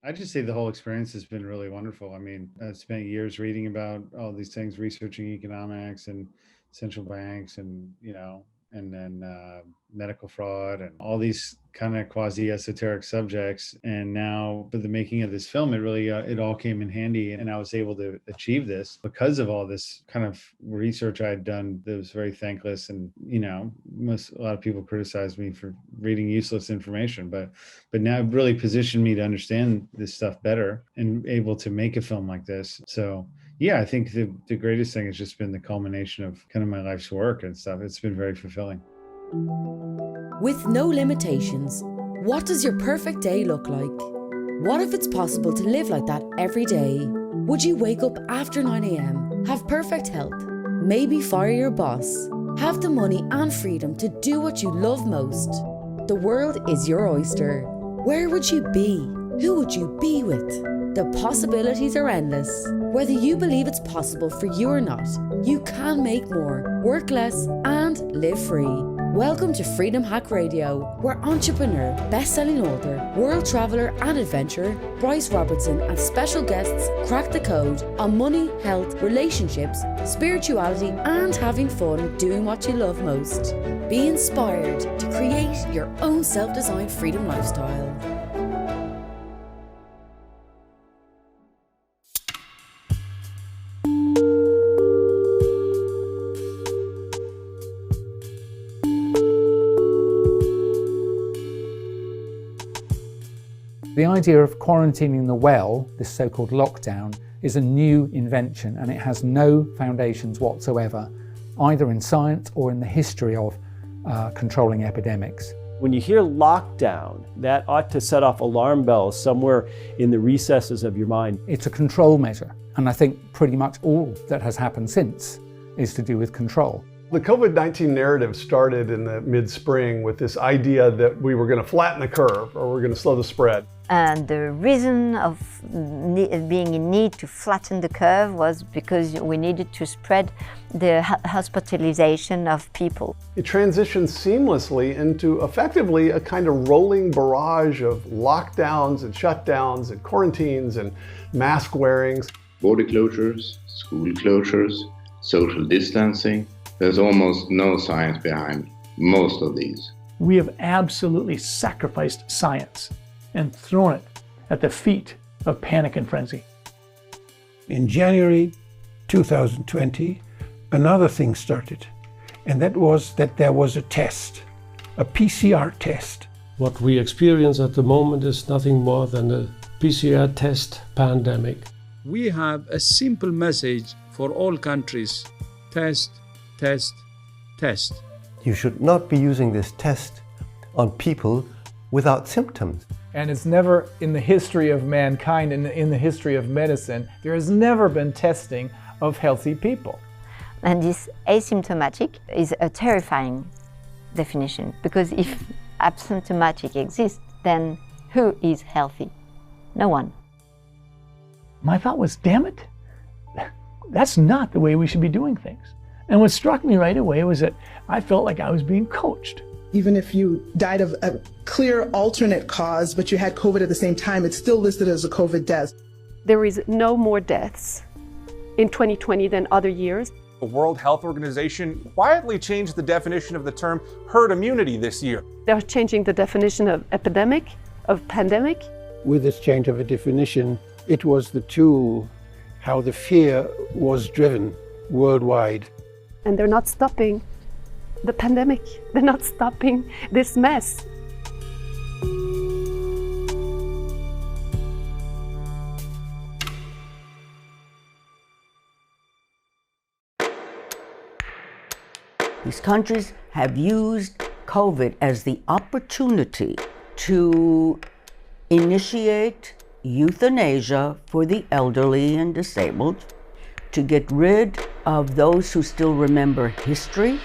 I just say the whole experience has been really wonderful. I mean, I spent years reading about all these things, researching economics and central banks, and and then medical fraud and all these kind of quasi esoteric subjects. And now, for the making of this film, it really it all came in handy, and I was able to achieve this because of all this kind of research I had done that was very thankless. And a lot of people criticized me for reading useless information, but now it really positioned me to understand this stuff better and able to make a film like this. So yeah, I think the greatest thing has just been the culmination of kind of my life's work and stuff. It's been very fulfilling. With no limitations, what does your perfect day look like? What if it's possible to live like that every day? Would you wake up after 9 a.m, have perfect health, maybe fire your boss, have the money and freedom to do what you love most? The world is your oyster. Where would you be? Who would you be with? The possibilities are endless. Whether you believe it's possible for you or not, you can make more, work less, and live free. Welcome to Freedom Hack Radio, where entrepreneur, best-selling author, world traveller and adventurer Bryce Robertson and special guests crack the code on money, health, relationships, spirituality, and having fun doing what you love most. Be inspired to create your own self-designed freedom lifestyle. The idea of quarantining the well, this so-called lockdown, is a new invention, and it has no foundations whatsoever, either in science or in the history of controlling epidemics. When you hear lockdown, that ought to set off alarm bells somewhere in the recesses of your mind. It's a control measure, and I think pretty much all that has happened since is to do with control. The COVID-19 narrative started in the mid-spring with this idea that we were going to flatten the curve, or we're going to slow the spread. And the reason of being in need to flatten the curve was because we needed to spread the hospitalization of people. It transitioned seamlessly into effectively a kind of rolling barrage of lockdowns and shutdowns and quarantines and mask wearings. Border closures, school closures, social distancing. There's almost no science behind most of these. We have absolutely sacrificed science and thrown it at the feet of panic and frenzy. In January 2020, another thing started, and that was that there was a test, a PCR test. What we experience at the moment is nothing more than a PCR test pandemic. We have a simple message for all countries: test, test, test. You should not be using this test on people without symptoms. And it's never in the history of mankind and in the history of medicine, there has never been testing of healthy people. And this asymptomatic is a terrifying definition, because if asymptomatic exists, then who is healthy? No one. My thought was, damn it, that's not the way we should be doing things. And what struck me right away was that I felt like I was being coached. Even if you died of a clear alternate cause, but you had COVID at the same time, it's still listed as a COVID death. There is no more deaths in 2020 than other years. The World Health Organization quietly changed the definition of the term herd immunity this year. They're changing the definition of epidemic, of pandemic. With this change of a definition, it was the tool how the fear was driven worldwide. And they're not stopping the pandemic. They're not stopping this mess. These countries have used COVID as the opportunity to initiate euthanasia for the elderly and disabled, to get rid of those who still remember history,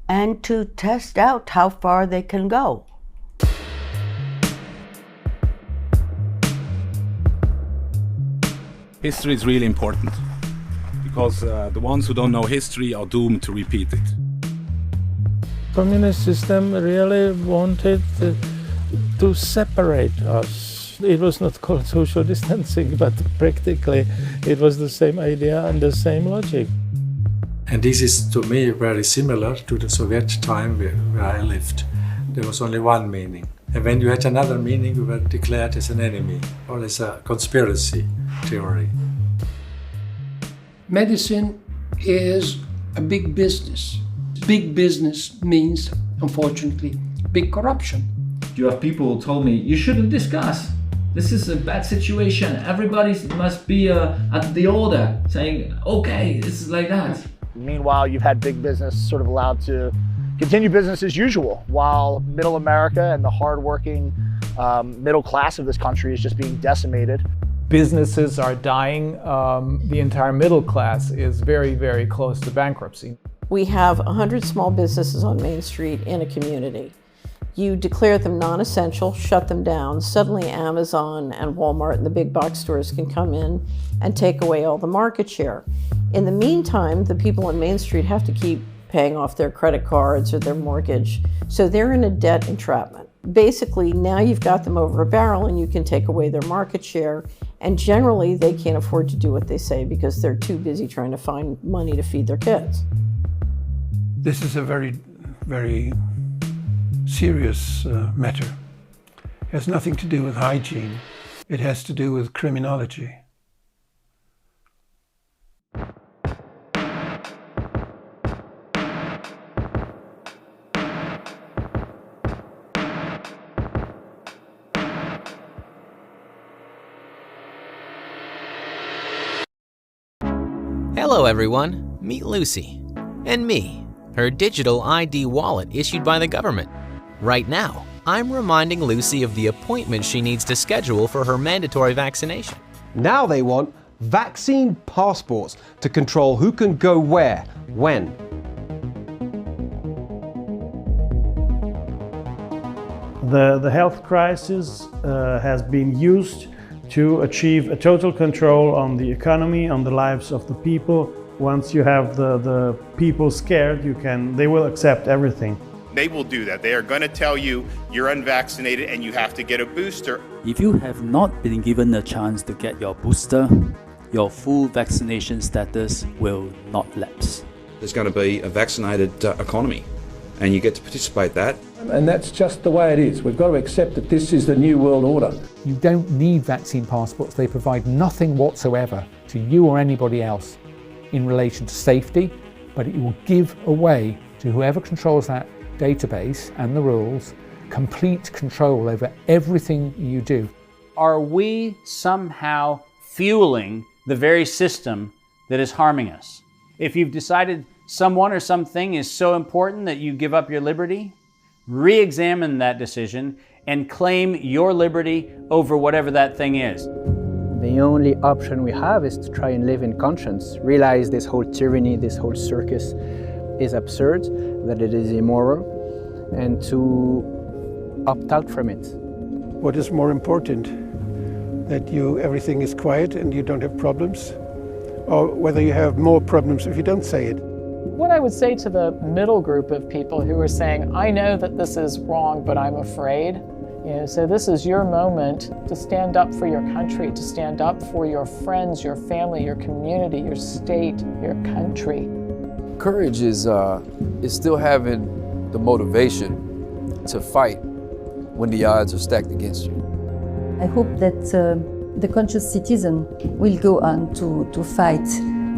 and to test out how far they can go. History is really important because the ones who don't know history are doomed to repeat it. Communist system really wanted to separate us, It was not called social distancing, but practically it was the same idea and the same logic. And this is, to me, very similar to the Soviet time where I lived. There was only one meaning. And when you had another meaning, you were declared as an enemy or as a conspiracy theory. Medicine is a big business. Big business means, unfortunately, big corruption. You have people who told me, you shouldn't discuss. This is a bad situation. Everybody must be at the order, saying, okay, this is like that. Meanwhile, you've had big business sort of allowed to continue business as usual, while middle America and the hardworking middle class of this country is just being decimated. Businesses are dying. The entire middle class is very, very close to bankruptcy. We have 100 small businesses on Main Street in a community. You declare them non-essential, shut them down. Suddenly Amazon and Walmart and the big box stores can come in and take away all the market share. In the meantime, the people on Main Street have to keep paying off their credit cards or their mortgage. So they're in a debt entrapment. Basically, now you've got them over a barrel and you can take away their market share. And generally, they can't afford to do what they say because they're too busy trying to find money to feed their kids. This is a very, very serious matter. It has nothing to do with hygiene. It has to do with criminology. Hello everyone, meet Lucy. And me, her digital ID wallet issued by the government. Right now, I'm reminding Lucy of the appointment she needs to schedule for her mandatory vaccination. Now they want vaccine passports to control who can go where, when. The health crisis has been used to achieve a total control on the economy, on the lives of the people. Once you have the people scared, they will accept everything. They will do that. They are going to tell you you're unvaccinated and you have to get a booster. If you have not been given a chance to get your booster, your full vaccination status will not lapse. There's going to be a vaccinated economy, and you get to participate that. And that's just the way it is. We've got to accept that this is the new world order. You don't need vaccine passports. They provide nothing whatsoever to you or anybody else in relation to safety, but it will give away to whoever controls that database and the rules complete control over everything you do. Are we somehow fueling the very system that is harming us? If you've decided someone or something is so important that you give up your liberty, re-examine that decision and claim your liberty over whatever that thing is. The only option we have is to try and live in conscience, realize this whole tyranny, this whole circus is absurd, that it is immoral, and to opt out from it. What is more important? That everything is quiet and you don't have problems? Or whether you have more problems if you don't say it? What I would say to the middle group of people who are saying, I know that this is wrong, but I'm afraid. So this is your moment to stand up for your country, to stand up for your friends, your family, your community, your state, your country. Courage is still having the motivation to fight when the odds are stacked against you. I hope that the conscious citizen will go on to fight,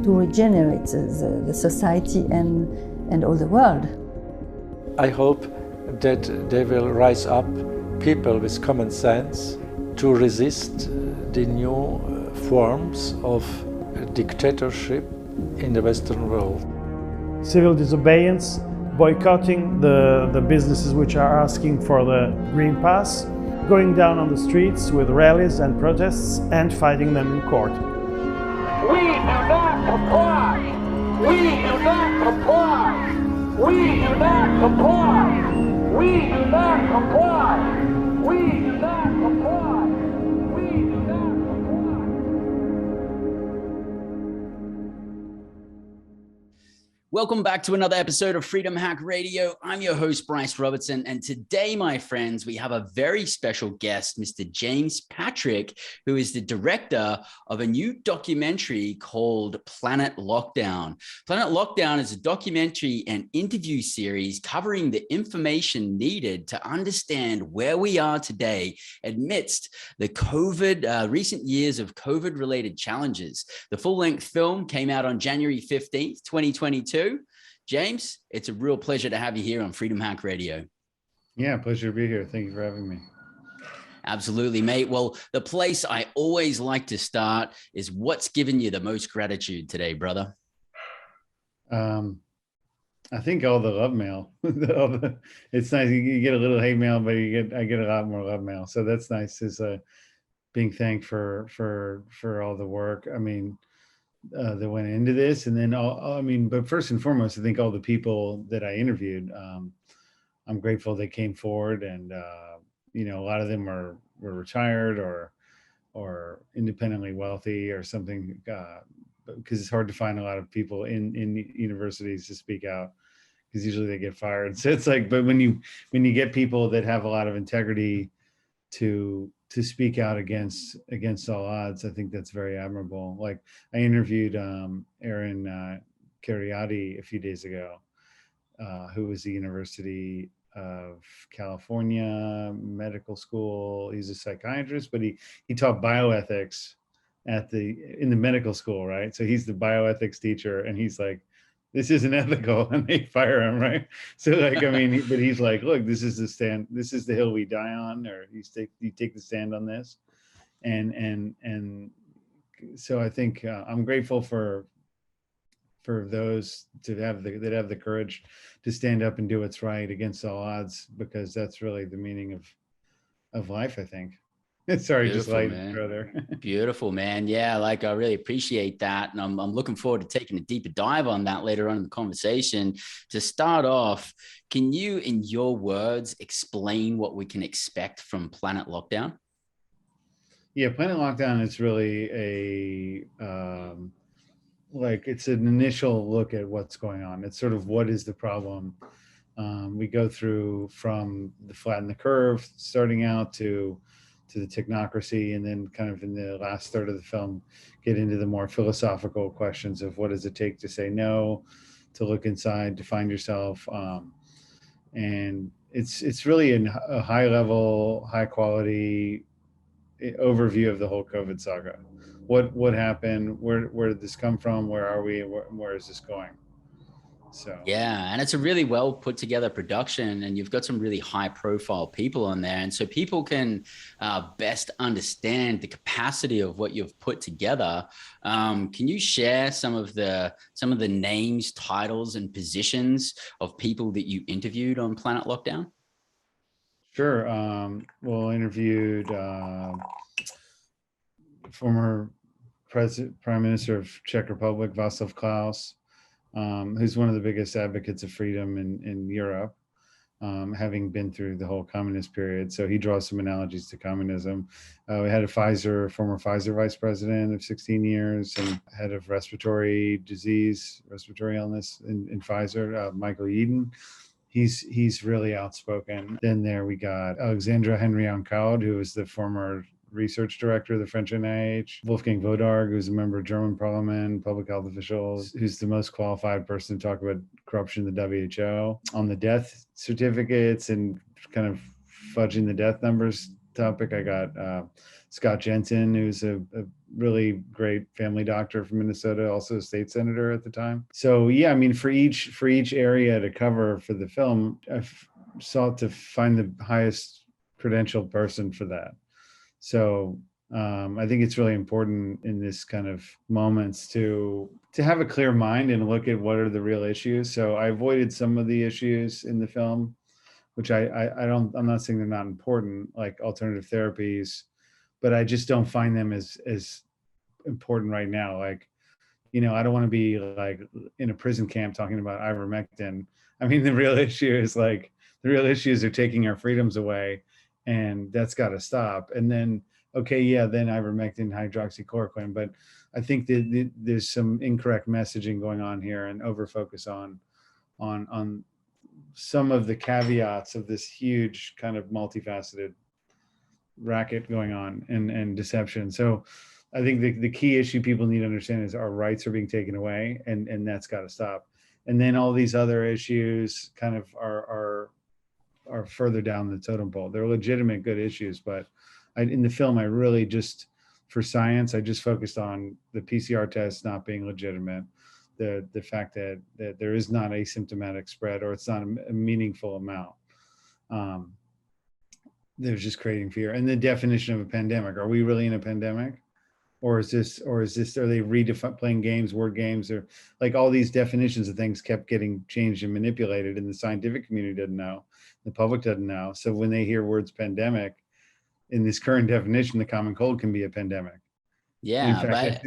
to regenerate the society and all the world. I hope that they will rise up people with common sense to resist the new forms of dictatorship in the Western world. Civil disobedience, boycotting the businesses which are asking for the Green Pass, going down on the streets with rallies and protests and fighting them in court. We do not comply! We do not comply! We do not comply! We do not comply! We do not comply! We do not comply! Welcome back to another episode of Freedom Hack Radio. I'm your host, Bryce Robertson. And today, my friends, we have a very special guest, Mr. James Patrick, who is the director of a new documentary called Planet Lockdown. Planet Lockdown is a documentary and interview series covering the information needed to understand where we are today amidst the recent years of COVID-related challenges. The full-length film came out on January 15th, 2022. James, it's a real pleasure to have you here on Freedom Hack Radio. Yeah, pleasure to be here. Thank you for having me. Absolutely, mate. Well, the place I always like to start is what's given you the most gratitude today, brother? I think all the love mail. It's nice. You get a little hate mail, but I get a lot more love mail. So that's nice, is being thanked for all the work. I mean, that went into this, and then but first and foremost, I think all the people that I interviewed, I'm grateful they came forward, and a lot of them were retired or independently wealthy or something, because it's hard to find a lot of people in universities to speak out, because usually they get fired. So it's like, but when you get people that have a lot of integrity to speak out against all odds, I think that's very admirable. Like, I interviewed Aaron Kheriaty a few days ago, who was the University of California Medical School. He's a psychiatrist, but he taught bioethics in the medical school, right? So he's the bioethics teacher, and he's like, this isn't ethical, and they fire him, right? So like, I mean, but he's like, look, this is the stand, this is the hill we die on, or you take the stand on this, and so I think I'm grateful for those that have the courage to stand up and do what's right against all odds, because that's really the meaning of life, I think. Sorry, Beautiful, just light man. brother. Beautiful, man. Yeah, like, I really appreciate that. And I'm looking forward to taking a deeper dive on that later on in the conversation. To start off, can you, in your words, explain what we can expect from Planet Lockdown? Yeah, Planet Lockdown is really it's an initial look at what's going on. It's sort of, what is the problem? We go through from the flatten the curve, starting out to the technocracy, and then kind of in the last third of the film get into the more philosophical questions of what does it take to say no, to look inside, to find yourself, and it's really a high level, high quality overview of the whole COVID saga. What happened, where did this come from, where are we, and where is this going? So yeah, and it's a really well put together production, and you've got some really high profile people on there, and so people can best understand the capacity of what you've put together. Can you share some of the names, titles, and positions of people that you interviewed on Planet Lockdown? Sure. Well, I interviewed former Prime Minister of Czech Republic, Václav Klaus, who's one of the biggest advocates of freedom in Europe, having been through the whole communist period. So he draws some analogies to communism. We had a former Pfizer vice president of 16 years and head of respiratory illness in Pfizer, Michael Yeadon. He's really outspoken. Then there we got Alexandra Henry-Ancaud, who was the former research director of the French NIH, Wolfgang Wodarg, who's a member of German parliament, public health officials, who's the most qualified person to talk about corruption in the WHO. On the death certificates and kind of fudging the death numbers topic, I got Scott Jensen, who's a really great family doctor from Minnesota, also a state senator at the time. So yeah, I mean, for each area to cover for the film, I've sought to find the highest credentialed person for that. So I think it's really important in this kind of moments to have a clear mind and look at what are the real issues. So I avoided some of the issues in the film, which I'm not saying they're not important, like alternative therapies, but I just don't find them as important right now. Like, I don't want to be like in a prison camp talking about ivermectin. I mean, the real issues are taking our freedoms away, and that's got to stop. And then, okay, yeah, then ivermectin, hydroxychloroquine, but I think that there's some incorrect messaging going on here and over focus on some of the caveats of this huge kind of multifaceted racket going on and deception. So I think the key issue people need to understand is our rights are being taken away, and that's got to stop. And then all these other issues kind of are further down the totem pole. They're legitimate, good issues, but in the film, I really just, for science, I just focused on the PCR test not being legitimate, the fact that there is not asymptomatic spread, or it's not a meaningful amount. They're just creating fear. And the definition of a pandemic, are we really in a pandemic? Or is this, are they playing games, word games, or like all these definitions of things kept getting changed and manipulated, and the scientific community didn't know, the public doesn't know. So when they hear words pandemic, in this current definition, the common cold can be a pandemic. Yeah, fact,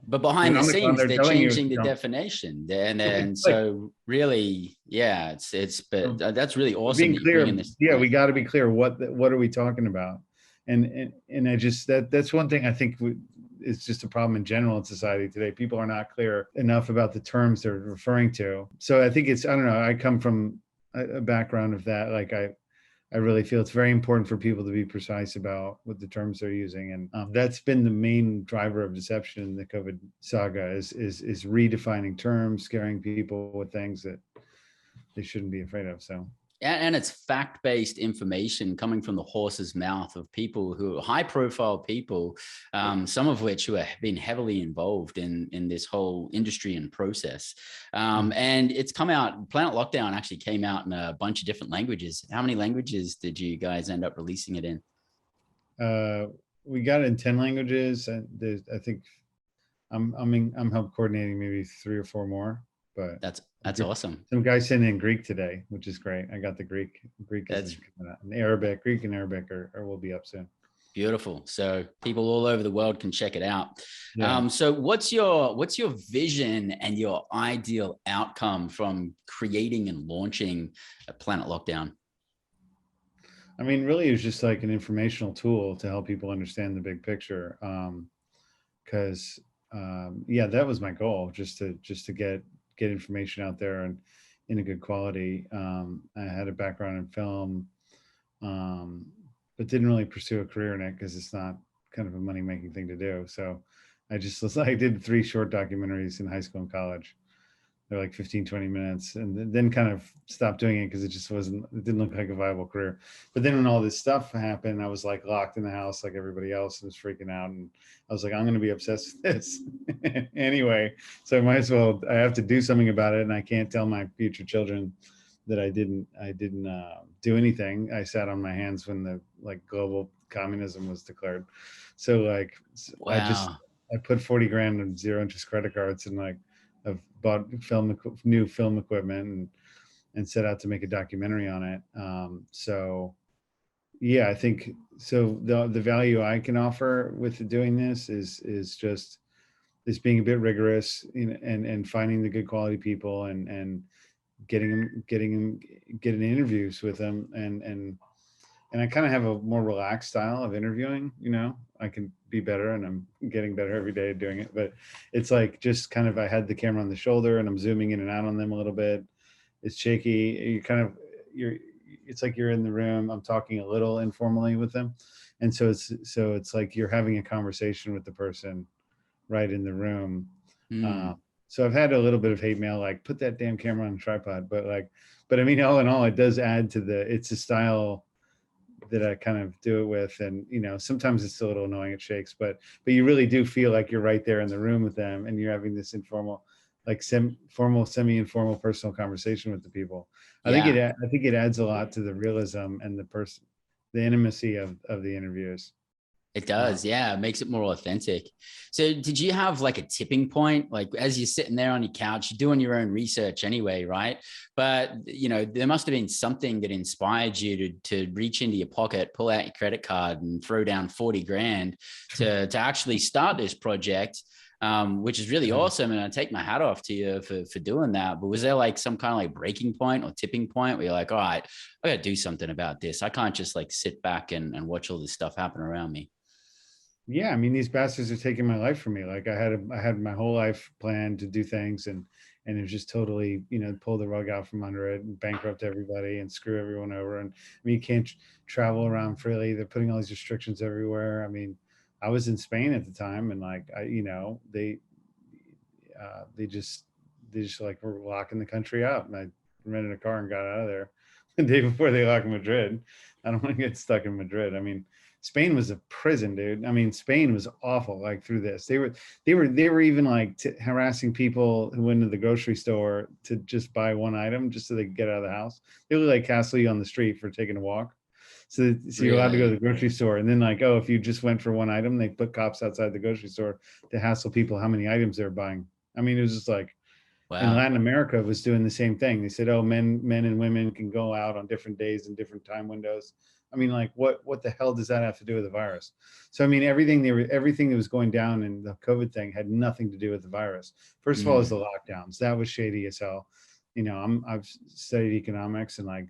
but behind the scenes, they're changing the definition, and so really, yeah, but that's really awesome. Being clear, yeah, we got to be clear. What are we talking about? And I just that's one thing I think it's just a problem in general in society today. People are not clear enough about the terms they're referring to. So I think I don't know. I come from a background of that. Like I really feel it's very important for people to be precise about what the terms they're using. And that's been the main driver of deception in the COVID saga is redefining terms, scaring people with things that they shouldn't be afraid of. So. And it's fact-based information coming from the horse's mouth of people who are high-profile people, some of which who have been heavily involved in this whole industry and process. And it's come out, Planet Lockdown actually came out in a bunch of different languages. How many languages did you guys end up releasing it in? We got it in 10 languages. I think I'm help coordinating maybe 3 or 4 more. But that's awesome. Some guy sent in Greek today, which is great. I got the Greek is coming out. And Arabic, Greek and Arabic will be up soon. Beautiful. So people all over the world can check it out. Yeah. So what's your vision and your ideal outcome from creating and launching a Planet Lockdown? I mean, really, it was just like an informational tool to help people understand the big picture. Because yeah, that was my goal, just to get information out there and in a good quality. I had a background in film, but didn't really pursue a career in it because it's not kind of a money-making thing to do. So I did 3 short documentaries in high school and college. They're like 15, 20 minutes, and then kind of stopped doing it because it didn't look like a viable career. But then when all this stuff happened, I was like locked in the house like everybody else and was freaking out. And I was like, I'm going to be obsessed with this anyway. So I have to do something about it. And I can't tell my future children that I didn't do anything. I sat on my hands when the global communism was declared. So wow. I put 40 grand in 0 interest credit cards and I've bought new film equipment and set out to make a documentary on it. So yeah, I think so. The value I can offer with doing this is being a bit rigorous, and finding the good quality people and getting interviews with them. And I kind of have a more relaxed style of interviewing. I can be better, and I'm getting better every day at doing it. But it's like just kind of I had the camera on the shoulder and I'm zooming in and out on them a little bit. It's shaky. It's like you're in the room. I'm talking a little informally with them, and so it's like you're having a conversation with the person right in the room. So I've had a little bit of hate mail, like put that damn camera on a tripod. But I mean, all in all, it does add to it's a style that I kind of do it with. And, sometimes it's a little annoying, it shakes, but you really do feel like you're right there in the room with them and you're having this informal, semi-informal personal conversation with the people. I think it adds a lot to the realism and the intimacy of the interviews. It does. Yeah. It makes it more authentic. So did you have a tipping point? As you're sitting there on your couch, you're doing your own research anyway, right? But, there must have been something that inspired you to reach into your pocket, pull out your credit card and throw down 40 grand to actually start this project, which is really awesome. And I take my hat off to you for doing that. But was there some kind of breaking point or tipping point where you're like, all right, I got to do something about this. I can't just sit back and watch all this stuff happen around me. Yeah, I mean, these bastards are taking my life from me. Like I had my whole life planned to do things, and it just totally, pull the rug out from under it and bankrupt everybody and screw everyone over. And I mean, you can't travel around freely. They're putting all these restrictions everywhere. I mean, I was in Spain at the time, and like they just like were locking the country up, and I rented a car and got out of there the day before they locked Madrid. I don't want to get stuck in Madrid. I mean, Spain was a prison, dude. I mean, Spain was awful. Like through this, they were even like harassing people who went to the grocery store to just buy one item just so they could get out of the house. They would like castle you on the street for taking a walk. So you're allowed to go to the grocery store, and then like, oh, if you just went for one item, they put cops outside the grocery store to hassle people how many items they're buying. I mean, it was just like, wow. And Latin America was doing the same thing. They said, oh, men and women can go out on different days and different time windows. I mean, like, what the hell does that have to do with the virus? So, I mean, everything that was going down in the COVID thing had nothing to do with the virus. First of all, is the lockdowns. That was shady as hell. I've studied economics, and like,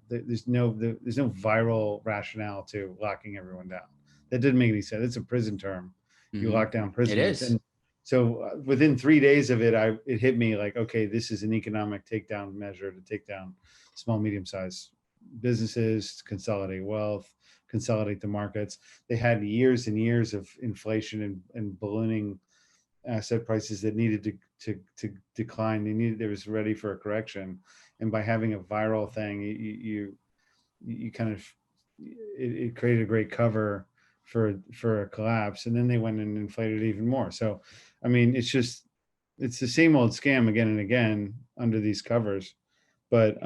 there's no viral rationale to locking everyone down. That didn't make any sense. It's a prison term. You lock down prisoners. It is. And so within 3 days of it, it hit me like, okay, this is an economic takedown measure to take down small, medium-sized businesses, consolidate wealth, consolidate the markets. They had years and years of inflation and ballooning asset prices that needed to decline. They was ready for a correction. And by having a viral thing, you kind of, it created a great cover for a collapse. And then they went and inflated it even more. So, I mean, it's the same old scam again and again under these covers. But,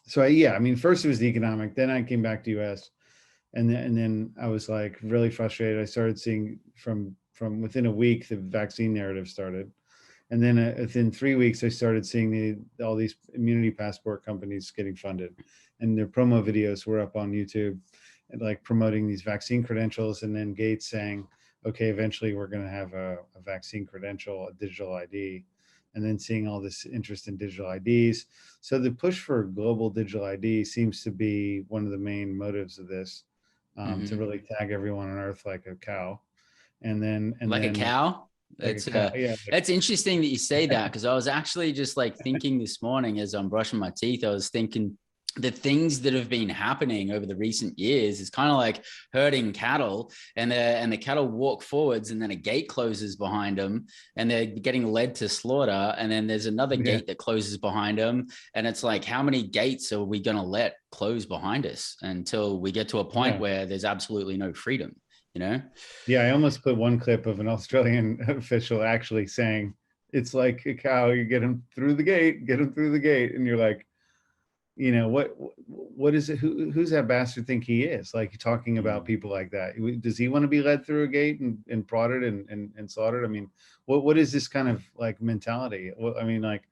so I mean, first it was the economic, then I came back to US, and then I was like really frustrated. I started seeing from within a week, the vaccine narrative started. And then within 3 weeks, I started seeing all these immunity passport companies getting funded, and their promo videos were up on YouTube, and like promoting these vaccine credentials. And then Gates saying, okay, eventually we're going to have a vaccine credential, a digital ID. And then seeing all this interest in digital IDs. So the push for global digital ID seems to be one of the main motives of this, to really tag everyone on Earth like a cow. A cow? That's interesting that you say that, because I was actually just like thinking this morning as I'm brushing my teeth, I was thinking the things that have been happening over the recent years is kind of like herding cattle, and the cattle walk forwards, and then a gate closes behind them, and they're getting led to slaughter. And then there's another gate that closes behind them. And it's like, how many gates are we going to let close behind us until we get to a point where there's absolutely no freedom, Yeah. I almost put one clip of an Australian official actually saying, it's like a cow, you get him through the gate, And you're like, what is it? Who's that bastard think he is? Like, talking about people like that. Does he want to be led through a gate and prodded and slaughtered? I mean, what is this kind of like mentality? I mean, like,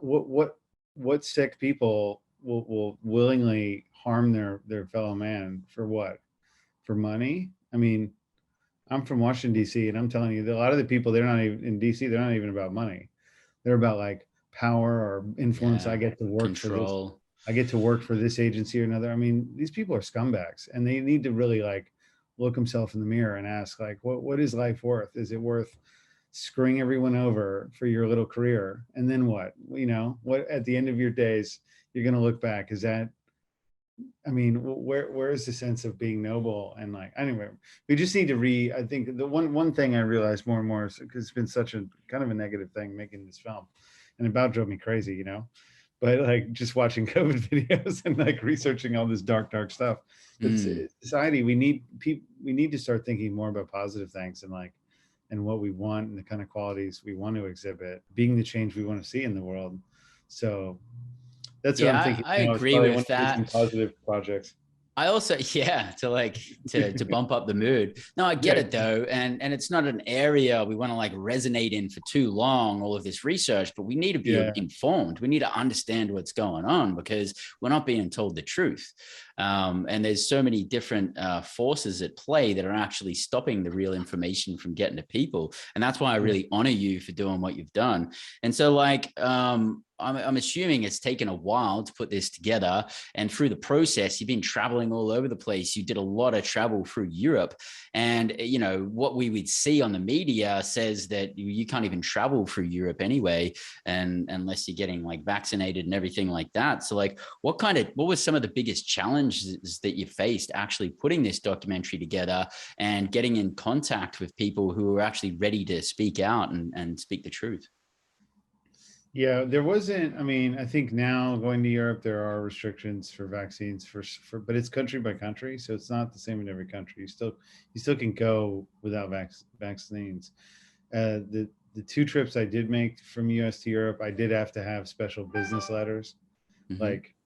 what sick people will willingly harm their fellow man for what? For money? I mean, I'm from Washington, DC, and I'm telling you, a lot of the people, they're not even in DC, they're not even about money. They're about like power or influence. I get to work for this. I get to work for this agency or another. I mean, these people are scumbags, and they need to really like look themselves in the mirror and ask, like, what is life worth? Is it worth screwing everyone over for your little career? And then what? What at the end of your days, you're going to look back? Is that, I mean, where is the sense of being noble? And like, anyway, we just need to I think the one thing I realized more and more is, because it's been such a kind of a negative thing making this film, and it about drove me crazy, but like just watching COVID videos and like researching all this dark stuff. But society, we need to start thinking more about positive things, and what we want, and the kind of qualities we want to exhibit, being the change we want to see in the world. So that's what I'm thinking. I agree with that. Some positive projects. I also, to bump up the mood. No, I get it though. And it's not an area we want to like resonate in for too long, all of this research, but we need to be informed. We need to understand what's going on, because we're not being told the truth. And there's so many different forces at play that are actually stopping the real information from getting to people. And that's why I really honor you for doing what you've done. And so like, I'm assuming it's taken a while to put this together, and through the process, you've been traveling all over the place. You did a lot of travel through Europe, and you know what we would see on the media says that you can't even travel through Europe anyway, and unless you're getting like vaccinated and everything like that. So like, what were some of the biggest challenges that you faced actually putting this documentary together and getting in contact with people who were actually ready to speak out and speak the truth? Yeah, there wasn't, I mean, I think now going to Europe, there are restrictions for vaccines but it's country by country. So it's not the same in every country. You still can go without vaccines. The two trips I did make from US to Europe, I did have to have special business letters. Mm-hmm. Like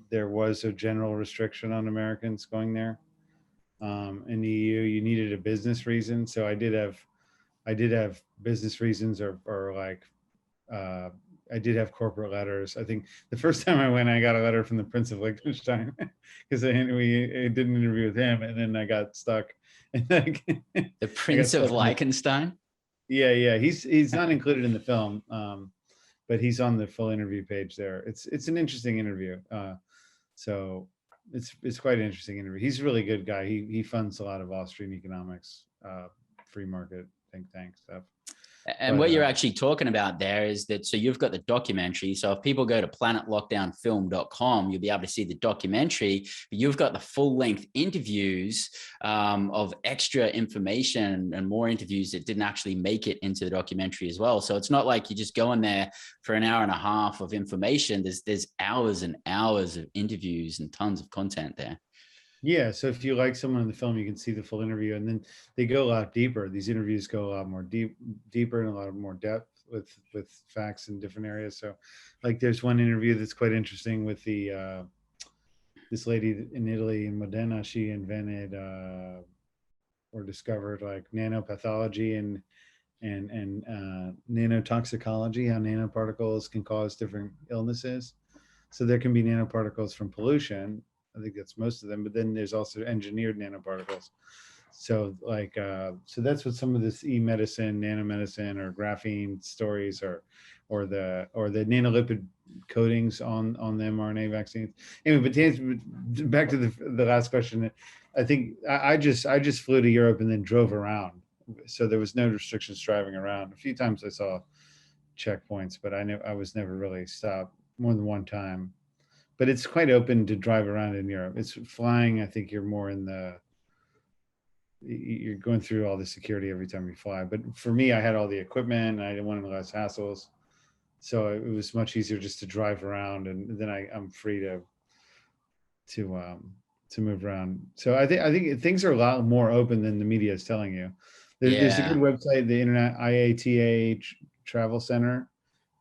there was a general restriction on Americans going there. In the EU, you needed a business reason. So I did have business reasons or like, I did have corporate letters. I think the first time I went, I got a letter from the Prince of Liechtenstein because we did an interview with him, and then I got stuck. And the Prince of Liechtenstein? Yeah. He's not included in the film, but he's on the full interview page there. It's an interesting interview. So it's quite an interesting interview. He's a really good guy. He funds a lot of Austrian economics, free market think tank stuff. And what you're actually talking about there is that, so you've got the documentary. So if people go to planetlockdownfilm.com, you'll be able to see the documentary, but you've got the full length interviews of extra information and more interviews that didn't actually make it into the documentary as well. So it's not like you just go in there for an hour and a half of information. There's hours and hours of interviews and tons of content there. Yeah, so if you like someone in the film, you can see the full interview, and then they go a lot deeper. These interviews go a lot more deeper and a lot more depth with facts in different areas. So, like, there's one interview that's quite interesting with the this lady in Italy, in Modena. She invented or discovered like nanopathology and nanotoxicology, how nanoparticles can cause different illnesses. So there can be nanoparticles from pollution. I think that's most of them, but then there's also engineered nanoparticles. So like, so that's what some of this e-medicine, nanomedicine, or graphene stories, or the nanolipid coatings on the mRNA vaccines. Anyway, but to answer, back to the last question, I think I just flew to Europe and then drove around. So there was no restrictions driving around. A few times I saw checkpoints, but I was never really stopped more than one time. But it's quite open to drive around in Europe. It's flying. I think you're more you're going through all the security every time you fly. But for me, I had all the equipment. I didn't want any less hassles. So it was much easier just to drive around, and then I'm free to move around. So I think things are a lot more open than the media is telling you. There's a good website, the Internet IATA Travel Center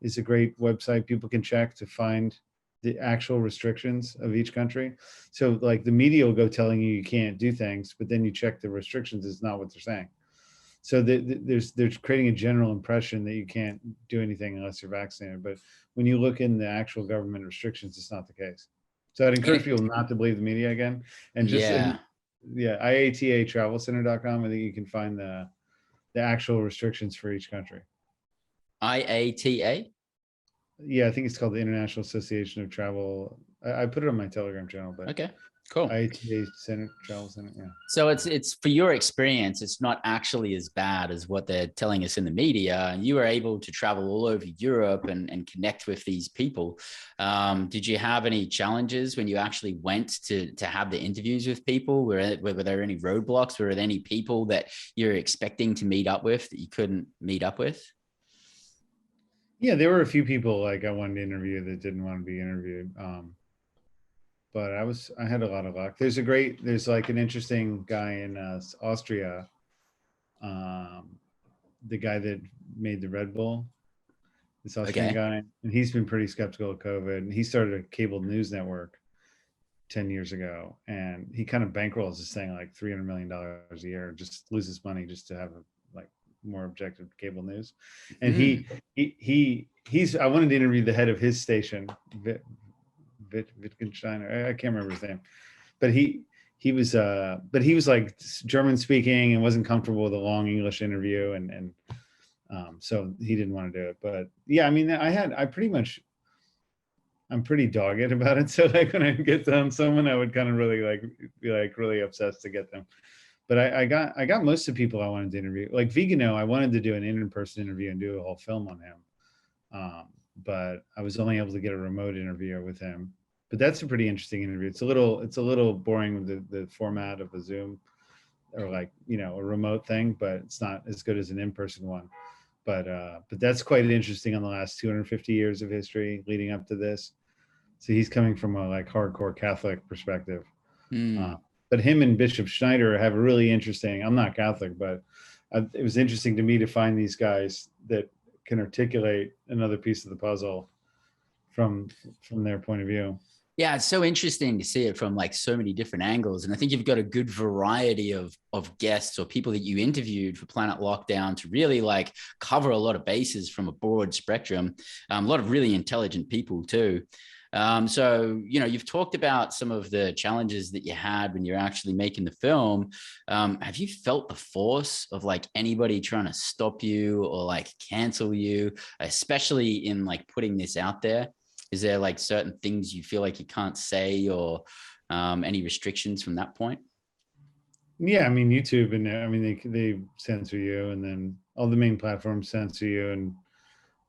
is a great website people can check to find the actual restrictions of each country. So like the media will go telling you can't do things, but then you check the restrictions, it's not what they're saying. So they're creating a general impression that you can't do anything unless you're vaccinated. But when you look in the actual government restrictions, it's not the case. So I'd encourage people not to believe the media again. And just, IATAtravelcenter.com, I think you can find the actual restrictions for each country. IATA? Yeah, I think it's called the International Association of Travel. I put it on my Telegram channel, but okay, cool. IATA Travel Center, yeah. So it's for your experience, it's not actually as bad as what they're telling us in the media. And you were able to travel all over Europe and connect with these people. Did you have any challenges when you actually went to have the interviews with people? Were there any roadblocks? Were there any people that you're expecting to meet up with that you couldn't meet up with? Yeah, there were a few people like I wanted to interview that didn't want to be interviewed. But I had a lot of luck. There's like an interesting guy in Austria, the guy that made the Red Bull, this Austrian guy, and he's been pretty skeptical of COVID. And he started a cable news network 10 years ago, and he kind of bankrolls this thing like $300 million a year, just loses money just to have more objective cable news. And he's I wanted to interview the head of his station, Wittgenstein, I can't remember his name, but he was like German speaking and wasn't comfortable with a long English interview, and so he didn't want to do it. But yeah, I mean, I'm pretty dogged about it. So like when I get on someone, I would kind of really be really obsessed to get them. But I got most of the people I wanted to interview. Like Vigano, I wanted to do an in-person interview and do a whole film on him. But I was only able to get a remote interview with him. But that's a pretty interesting interview. It's a little boring with the format of a Zoom or like, you know, a remote thing, but it's not as good as an in-person one. But that's quite interesting on the last 250 years of history leading up to this. So he's coming from a like hardcore Catholic perspective. But him and Bishop Schneider have a really interesting, I'm not Catholic, but it was interesting to me to find these guys that can articulate another piece of the puzzle from their point of view. Yeah, it's so interesting to see it from like so many different angles. And I think you've got a good variety of guests or people that you interviewed for Planet Lockdown to really like cover a lot of bases from a broad spectrum. A lot of really intelligent people too. So, you know, you've talked about some of the challenges that you had when you're actually making the film. Have you felt the force of like anybody trying to stop you or like cancel you, especially in like putting this out there? Is there like certain things you feel like you can't say or any restrictions from that point? Yeah, I mean, YouTube and I mean, they censor you, and then all the main platforms censor you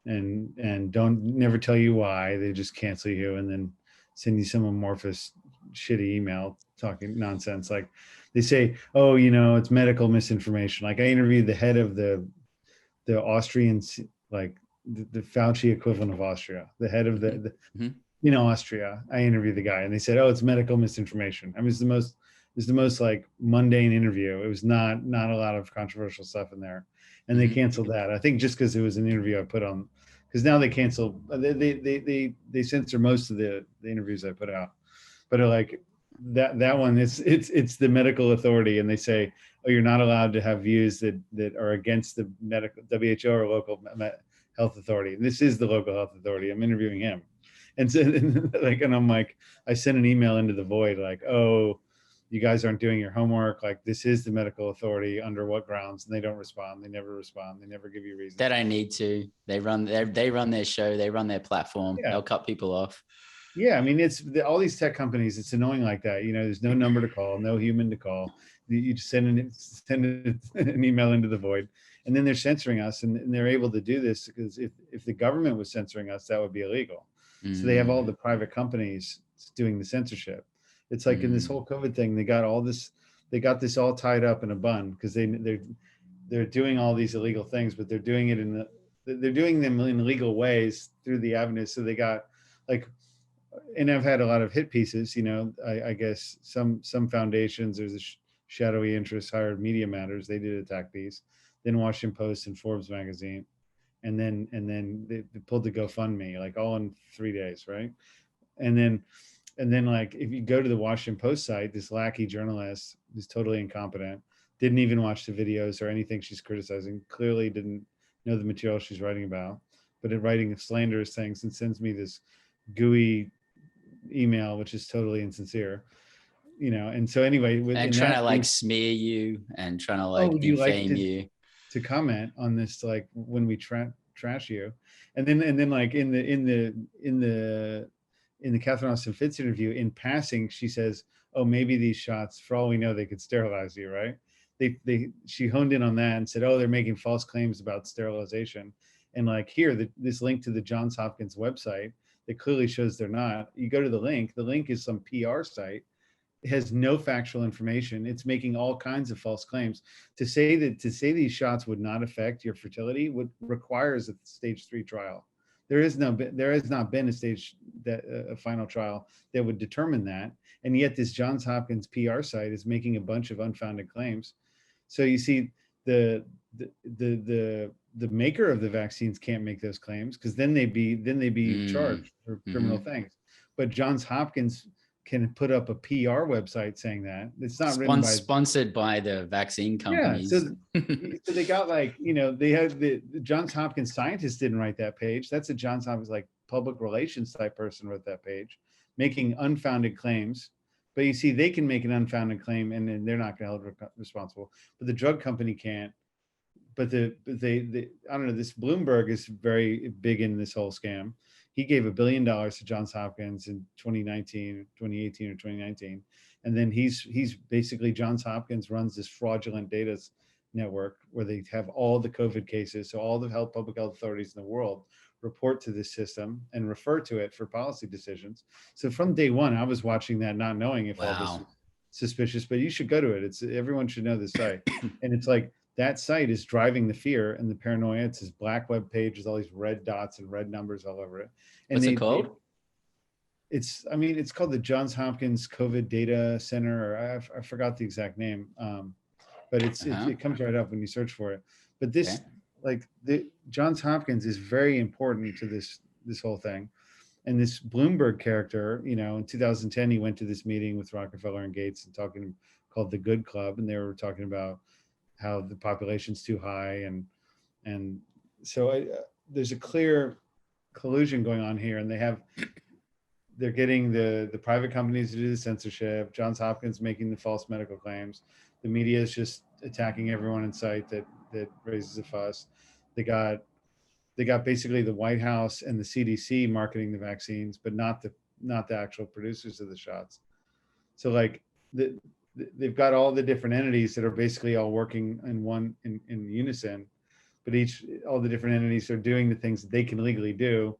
and don't never tell you why. They just cancel you and then send you some amorphous shitty email talking nonsense. Like they say, oh, you know, it's medical misinformation. Like I interviewed the head of the Austrian, like the Fauci equivalent of Austria, the head of the you know, Austria. I interviewed the guy and they said, oh, it's medical misinformation. I mean, it's the most like mundane interview. It was not a lot of controversial stuff in there. And they canceled that. I think just because it was an interview I put on, because now they cancel, they censor most of the interviews I put out. But like that one, it's the medical authority, and they say, oh, you're not allowed to have views that are against the medical WHO or local health authority. And this is the local health authority. I'm interviewing him, and so and I'm like, I sent an email into the void like, oh, you guys aren't doing your homework. Like this is the medical authority. Under what grounds? And they don't respond. They never respond. They never give you reasons. They don't need to. They run their show. They run their platform. Yeah. They'll cut people off. Yeah, I mean, it's all these tech companies. It's annoying like that. You know, there's no number to call, no human to call. You just send an email into the void, and then they're censoring us, and they're able to do this because if the government was censoring us, that would be illegal. So they have all the private companies doing the censorship. It's like in this whole COVID thing, they got this all tied up in a bun because they're doing all these illegal things, but they're doing them in legal ways through the avenues. So they got like, and I've had a lot of hit pieces, you know, I guess some foundations, there's a shadowy interest hired Media Matters. They did attack these, then Washington Post and Forbes magazine. And then they pulled the GoFundMe, like all in 3 days. Right. And then like, if you go to the Washington Post site, this lackey journalist who's totally incompetent, didn't even watch the videos or anything she's criticizing, clearly didn't know the material she's writing about, but in writing slanderous things and sends me this gooey email, which is totally insincere, you know. And so anyway, and trying to like smear you and trying to like defame you. To comment on this, like when we trash you, and then like in the Catherine Austin Fitz interview, in passing, she says, "Oh, maybe these shots, for all we know, they could sterilize you." Right? She honed in on that and said, "Oh, they're making false claims about sterilization." And like here, this link to the Johns Hopkins website that clearly shows they're not. You go to the link. The link is some PR site. It has no factual information. It's making all kinds of false claims. To say these shots would not affect your fertility requires a stage 3 trial. There has not been a final trial that would determine that. And yet this Johns Hopkins PR site is making a bunch of unfounded claims. So you see the maker of the vaccines can't make those claims because then they'd be charged for criminal things. But Johns Hopkins can put up a PR website saying that. It's not sponsored by the vaccine companies. Yeah, so they got like, you know, they had the Johns Hopkins scientists didn't write that page. That's a Johns Hopkins like public relations type person wrote that page, making unfounded claims But you see, they can make an unfounded claim and then they're not going to hold responsible, but the drug company can't. But I don't know, this Bloomberg is very big in this whole scam. He gave $1 billion to Johns Hopkins in 2018 or 2019. And then he's basically, Johns Hopkins runs this fraudulent data network where they have all the COVID cases. So all the public health authorities in the world report to this system and refer to it for policy decisions. So from day one, I was watching that, not knowing if all this was suspicious, but you should go to it. Everyone should know this site. And it's like, that site is driving the fear and the paranoia. It's this black web page with all these red dots and red numbers all over it. And what's it called? It's called the Johns Hopkins COVID Data Center, or I forgot the exact name. But it comes right up when you search for it. But this, the Johns Hopkins is very important to this whole thing. And this Bloomberg character, in 2010, he went to this meeting with Rockefeller and Gates and called the Good Club. And they were talking about how the population's too high. And so there's a clear collusion going on here. And they're getting the private companies to do the censorship, Johns Hopkins making the false medical claims. The media is just attacking everyone in sight that raises a fuss. They got basically the White House and the CDC marketing the vaccines, but not the actual producers of the shots. So they've got all the different entities that are basically all working in unison, but all the different entities are doing the things that they can legally do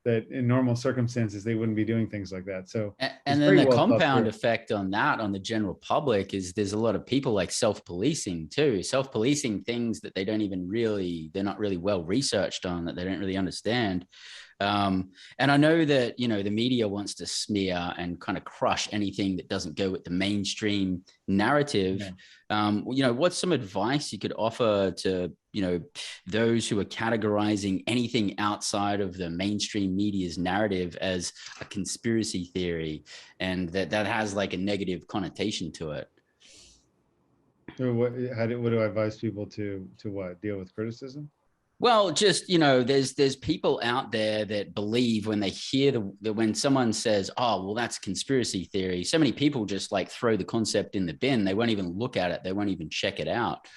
that in normal circumstances they wouldn't be doing things like that. So and then the compound effect on that on the general public is there's a lot of people like self-policing too, self-policing things that they're not really well researched on, that they don't really understand. And I know that, the media wants to smear and kind of crush anything that doesn't go with the mainstream narrative. Yeah. What's some advice you could offer to, those who are categorizing anything outside of the mainstream media's narrative as a conspiracy theory and that has like a negative connotation to it? So what do I advise people to deal with criticism? Well, just, there's people out there that believe when they hear when someone says, oh, well, that's conspiracy theory. So many people just throw the concept in the bin. They won't even look at it. They won't even check it out.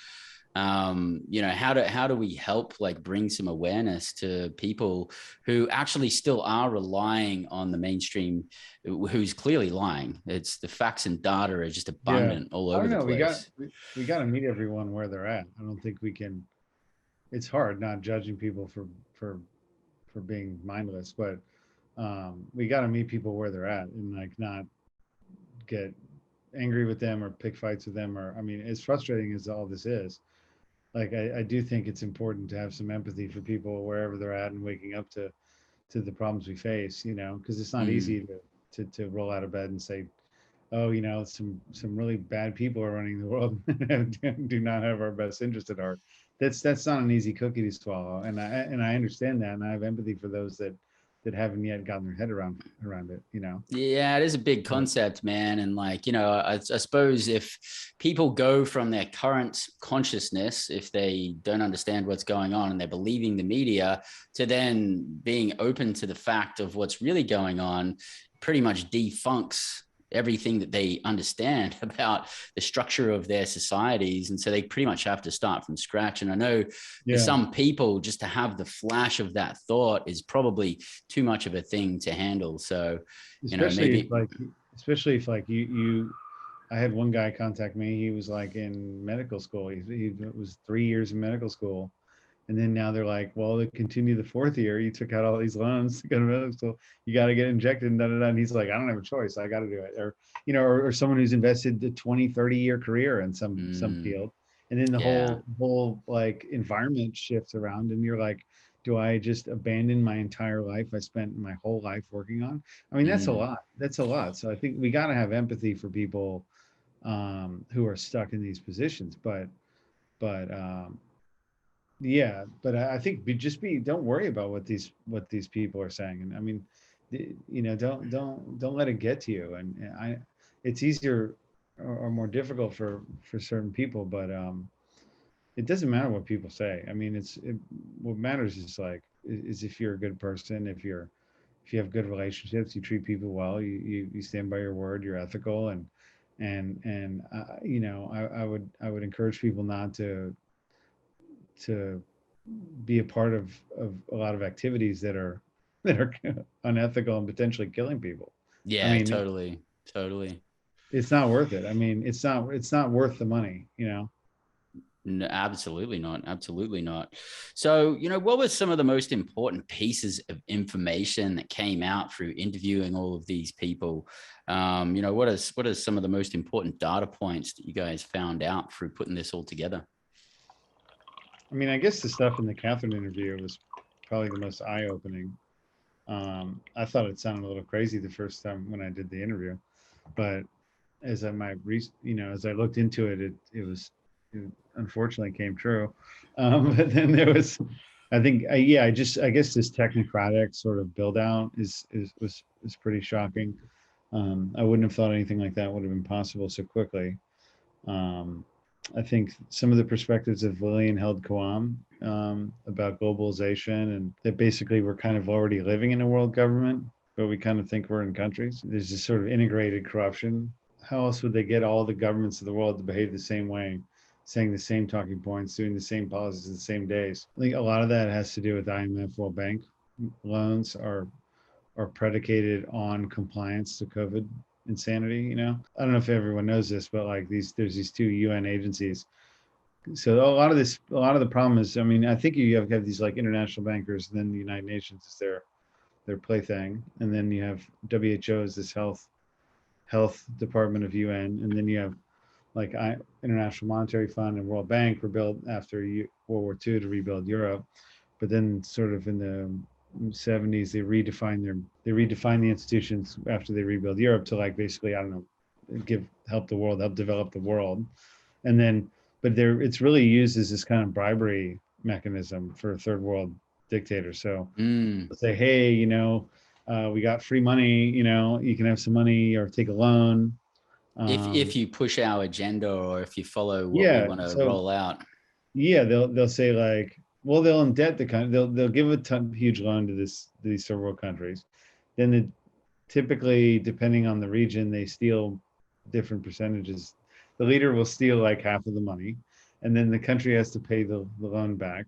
How do we help bring some awareness to people who actually still are relying on the mainstream, who's clearly lying? It's the facts and data are just abundant all over the place. We got to meet everyone where they're at. I don't think we can. It's hard not judging people for being mindless, but we got to meet people where they're at and not get angry with them or pick fights with them. As frustrating as all this is, I do think it's important to have some empathy for people wherever they're at and waking up to the problems we face, because it's not easy to roll out of bed and say, oh, some really bad people are running the world and do not have our best interest at heart. That's not an easy cookie to swallow, and I understand that, and I have empathy for those that haven't yet gotten their head around it. Yeah, it is a big concept, man, and I suppose if people go from their current consciousness, if they don't understand what's going on and they're believing the media, to then being open to the fact of what's really going on, pretty much defunks everything that they understand about the structure of their societies. And so they pretty much have to start from scratch. And I know for some people, just to have the flash of that thought is probably too much of a thing to handle. So, especially if I had one guy contact me, he was in medical school. He was 3 years in medical school. And then now they're like, well, to continue the fourth year, you took out all these loans to go to medical school. You got to get injected and da-da-da. And he's like, I don't have a choice. I got to do it. Or someone who's invested a 20, 30-year career in some field. And then the whole environment shifts around and you're like, do I just abandon my entire life I spent my whole life working on? That's a lot. That's a lot. So I think we got to have empathy for people who are stuck in these positions. But I think don't worry about what these people are saying. And don't let it get to you. And it's easier or more difficult for certain people, but it doesn't matter what people say. What matters is if you're a good person, if you're if you have good relationships, you treat people well, you stand by your word, you're ethical, and you know, I would encourage people not to be a part of a lot of activities that are unethical and potentially killing people. Yeah, I mean, totally. It's not worth it. I mean, it's not worth the money, you know. No, absolutely not. Absolutely not. So, you know, what were some of the most important pieces of information that came out through interviewing all of these people? You know, what are some of the most important data points that you guys found out through putting this all together? I mean, I guess the stuff in the Catherine interview was probably the most eye-opening. I thought it sounded a little crazy the first time when I did the interview, but as I as I looked into it, it unfortunately came true. But then there was, I think, I guess this technocratic sort of build out was pretty shocking. I wouldn't have thought anything like that would have been possible so quickly. I think some of the perspectives of Lillian held Koam about globalization, and that basically we're kind of already living in a world government, but we kind of think we're in countries. There's this sort of integrated corruption. How else would they get all the governments of the world to behave the same way, saying the same talking points, doing the same policies the same days? I think a lot of that has to do with IMF, World Bank. Loans are predicated on compliance to COVID insanity. You know, I don't know if everyone knows this, but like there's these two UN agencies. So a lot of the problem is, I mean, I think you have these like international bankers, and then the United Nations is their plaything, and then you have WHO as this health department of UN, and then you have like International Monetary Fund and World Bank were built after World War II to rebuild Europe, but then sort of in the 70s they redefined the institutions after they rebuild Europe to like basically, I don't know, help develop the world, and then it's really used as this kind of bribery mechanism for third world dictators. So say, hey, you know, we got free money, you know, you can have some money or take a loan. If you push our agenda, or if you follow what we want to roll out. Yeah, they'll say like, well, they'll indebt the country. They'll give a huge loan to these third world countries. Then typically, depending on the region, they steal different percentages. The leader will steal like half of the money, and then the country has to pay the loan back.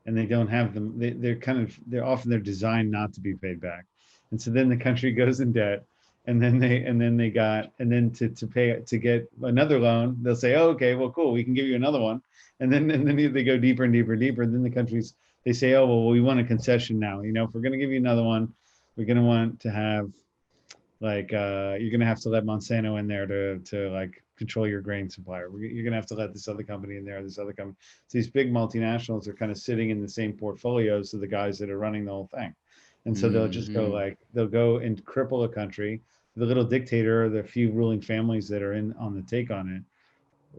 And they don't have them. They're designed not to be paid back. And so then the country goes in debt, and then to get another loan, they'll say, oh, okay, well, cool, we can give you another one. And then they go deeper and deeper and deeper. And then the countries, they say, oh, well, we want a concession now. You know, if we're going to give you another one, we're going to want to have like, you're going to have to let Monsanto in there to like control your grain supplier. You're going to have to let this other company in there, this other company. So these big multinationals are kind of sitting in the same portfolios of the guys that are running the whole thing. And so they'll just go like, they'll go and cripple a country. The little dictator, the few ruling families that are on the take on it,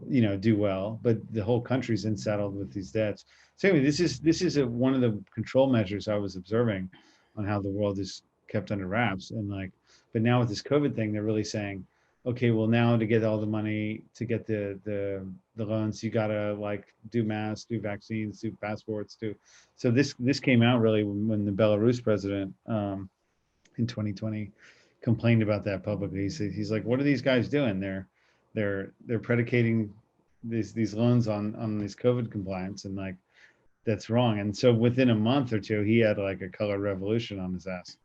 you know, do well, but the whole country's saddled with these debts. So anyway, this is one of the control measures I was observing on how the world is kept under wraps. And like, but now with this COVID thing, they're really saying, okay, well now to get all the money, to get the loans, you gotta like do masks, do vaccines, do passports, so this came out really when the Belarus president in 2020 complained about that publicly. He's like, what are these guys doing? They're predicating these loans on these COVID compliance, and like that's wrong. And so within a month or two, he had like a color revolution on his ass.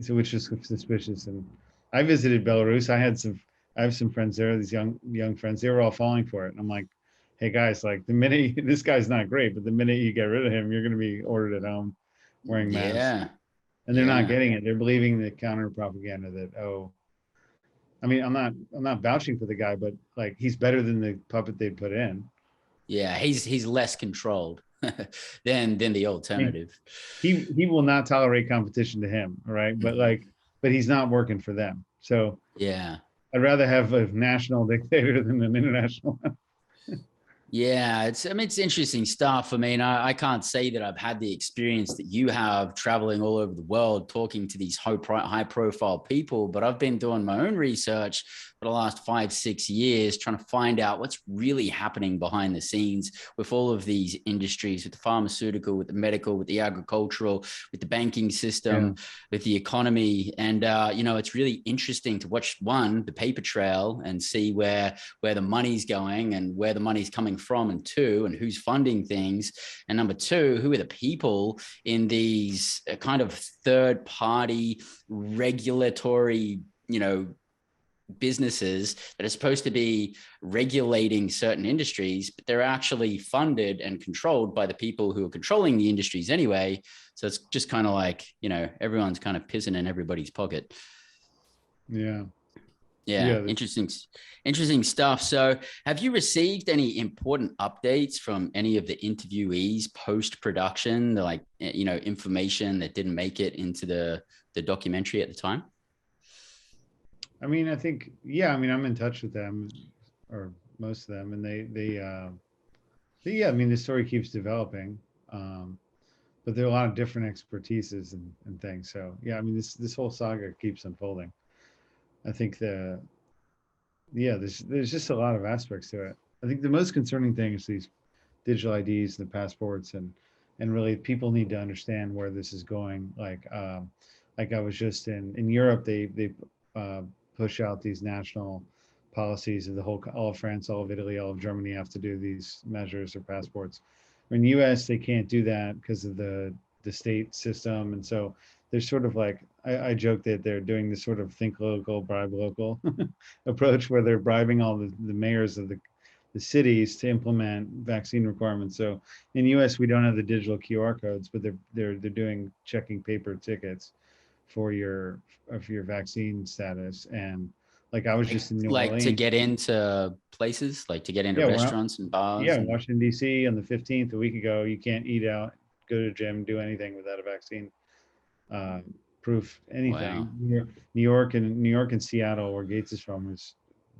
So which is suspicious. And I visited Belarus. I have some friends there, these young friends. They were all falling for it. And I'm like, hey guys, like the minute this guy's not great, but the minute you get rid of him, you're going to be ordered at home wearing masks. Yeah. And they're not getting it. They're believing the counter propaganda that, oh, I mean, I'm not vouching for the guy, but like he's better than the puppet they put in. Yeah, he's less controlled than the alternative. He will not tolerate competition to him, right? But he's not working for them. So yeah, I'd rather have a national dictator than an international one. Yeah, I mean, it's interesting stuff. I mean, I can't say that I've had the experience that you have traveling all over the world, talking to these high profile people, but I've been doing my own research for the last 5, 6 years, trying to find out what's really happening behind the scenes with all of these industries, with the pharmaceutical, with the medical, with the agricultural, with the banking system, with the economy. And, it's really interesting to watch, one, the paper trail and see where the money's going and where the money's coming from, and two, and who's funding things, and number two, who are the people in these kind of third party regulatory businesses that are supposed to be regulating certain industries, but they're actually funded and controlled by the people who are controlling the industries anyway. So it's just kind of like, everyone's kind of pissing in everybody's pocket. Yeah, interesting stuff. So have you received any important updates from any of the interviewees post-production, like, information that didn't make it into the documentary at the time? I mean, I think, I'm in touch with them, or most of them, and I mean, the story keeps developing, but there are a lot of different expertises and things. So yeah, I mean, this whole saga keeps unfolding. I think there's just a lot of aspects to it. I think the most concerning thing is these digital IDs, the passports, and really people need to understand where this is going. Like I was just in Europe, they push out these national policies, and all of France, all of Italy, all of Germany have to do these measures or passports. In the US, they can't do that because of the state system. And so there's sort of like, I joke that they're doing this sort of think local, bribe local approach, where they're bribing all the mayors of the cities to implement vaccine requirements. So in the US, we don't have the digital QR codes, but they're doing checking paper tickets for your vaccine status. And like, I was just in New Orleans. To get into places, like to get into restaurants and bars. Yeah, Washington, D.C. on the 15th, a week ago, you can't eat out, go to the gym, do anything without a vaccine proof, anything. Wow. New York and Seattle, where Gates is from,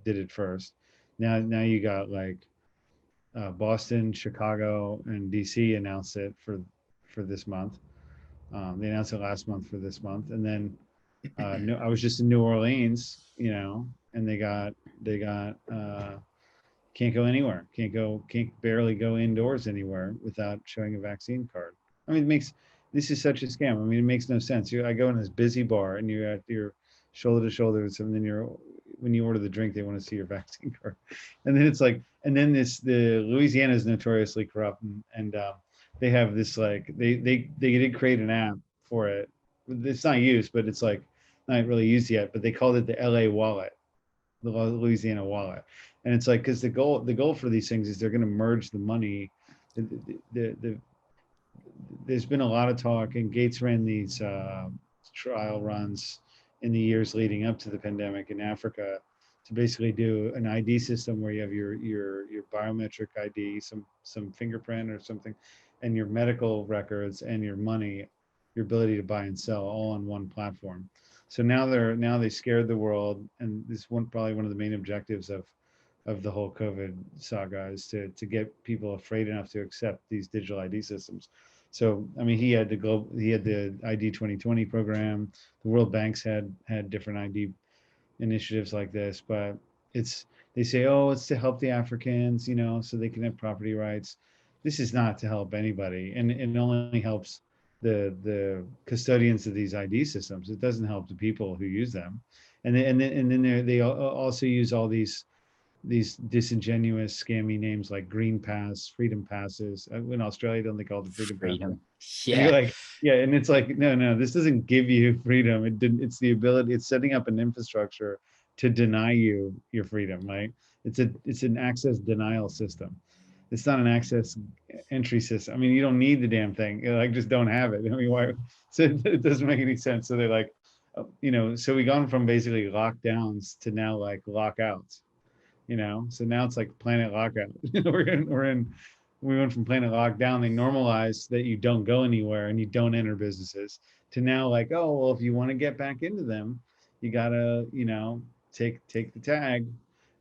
did it first. Now you got like Boston, Chicago, and D.C. announced it for this month. They announced it last month for this month, and then I was just in New Orleans, and they got can't go anywhere, can't barely go indoors anywhere without showing a vaccine card. I mean, this is such a scam. I mean, it makes no sense. I go in this busy bar, and you're at your shoulder to shoulder with them, and then when you order the drink, they want to see your vaccine card, and then it's like, and then the Louisiana is notoriously corrupt, and they have this, like, they did create an app for it. It's not used, but it's like not really used yet. But they called it the LA wallet, the Louisiana wallet, and it's like, because the goal for these things is they're going to merge the money. There's been a lot of talk, and Gates ran these trial runs in the years leading up to the pandemic in Africa to basically do an ID system where you have your biometric ID, some fingerprint or something, and your medical records and your money, your ability to buy and sell, all on one platform. So now they scared the world, and this probably one of the main objectives of the whole COVID saga is to get people afraid enough to accept these digital ID systems. So I mean, he had the ID 2020 program. The World Banks had different ID initiatives like this, but they say, oh, it's to help the Africans, so they can have property rights. This is not to help anybody, and it only helps the custodians of these ID systems. It doesn't help the people who use them, and then they also use all these disingenuous, scammy names like Green Pass, Freedom Passes. In Australia, don't they call it the Freedom Pass? Yeah. And it's like, no, this doesn't give you freedom. It's the ability. It's setting up an infrastructure to deny you your freedom, right? It's an access denial system. It's not an access entry system. I mean, you don't need the damn thing. Just don't have it. I mean, why? So it doesn't make any sense. So they're like, so we've gone from basically lockdowns to now like lockouts. So now it's like planet lockout. We went from planet lockdown. They normalized that you don't go anywhere and you don't enter businesses, to now like, oh, well, if you want to get back into them, you gotta, take the tag.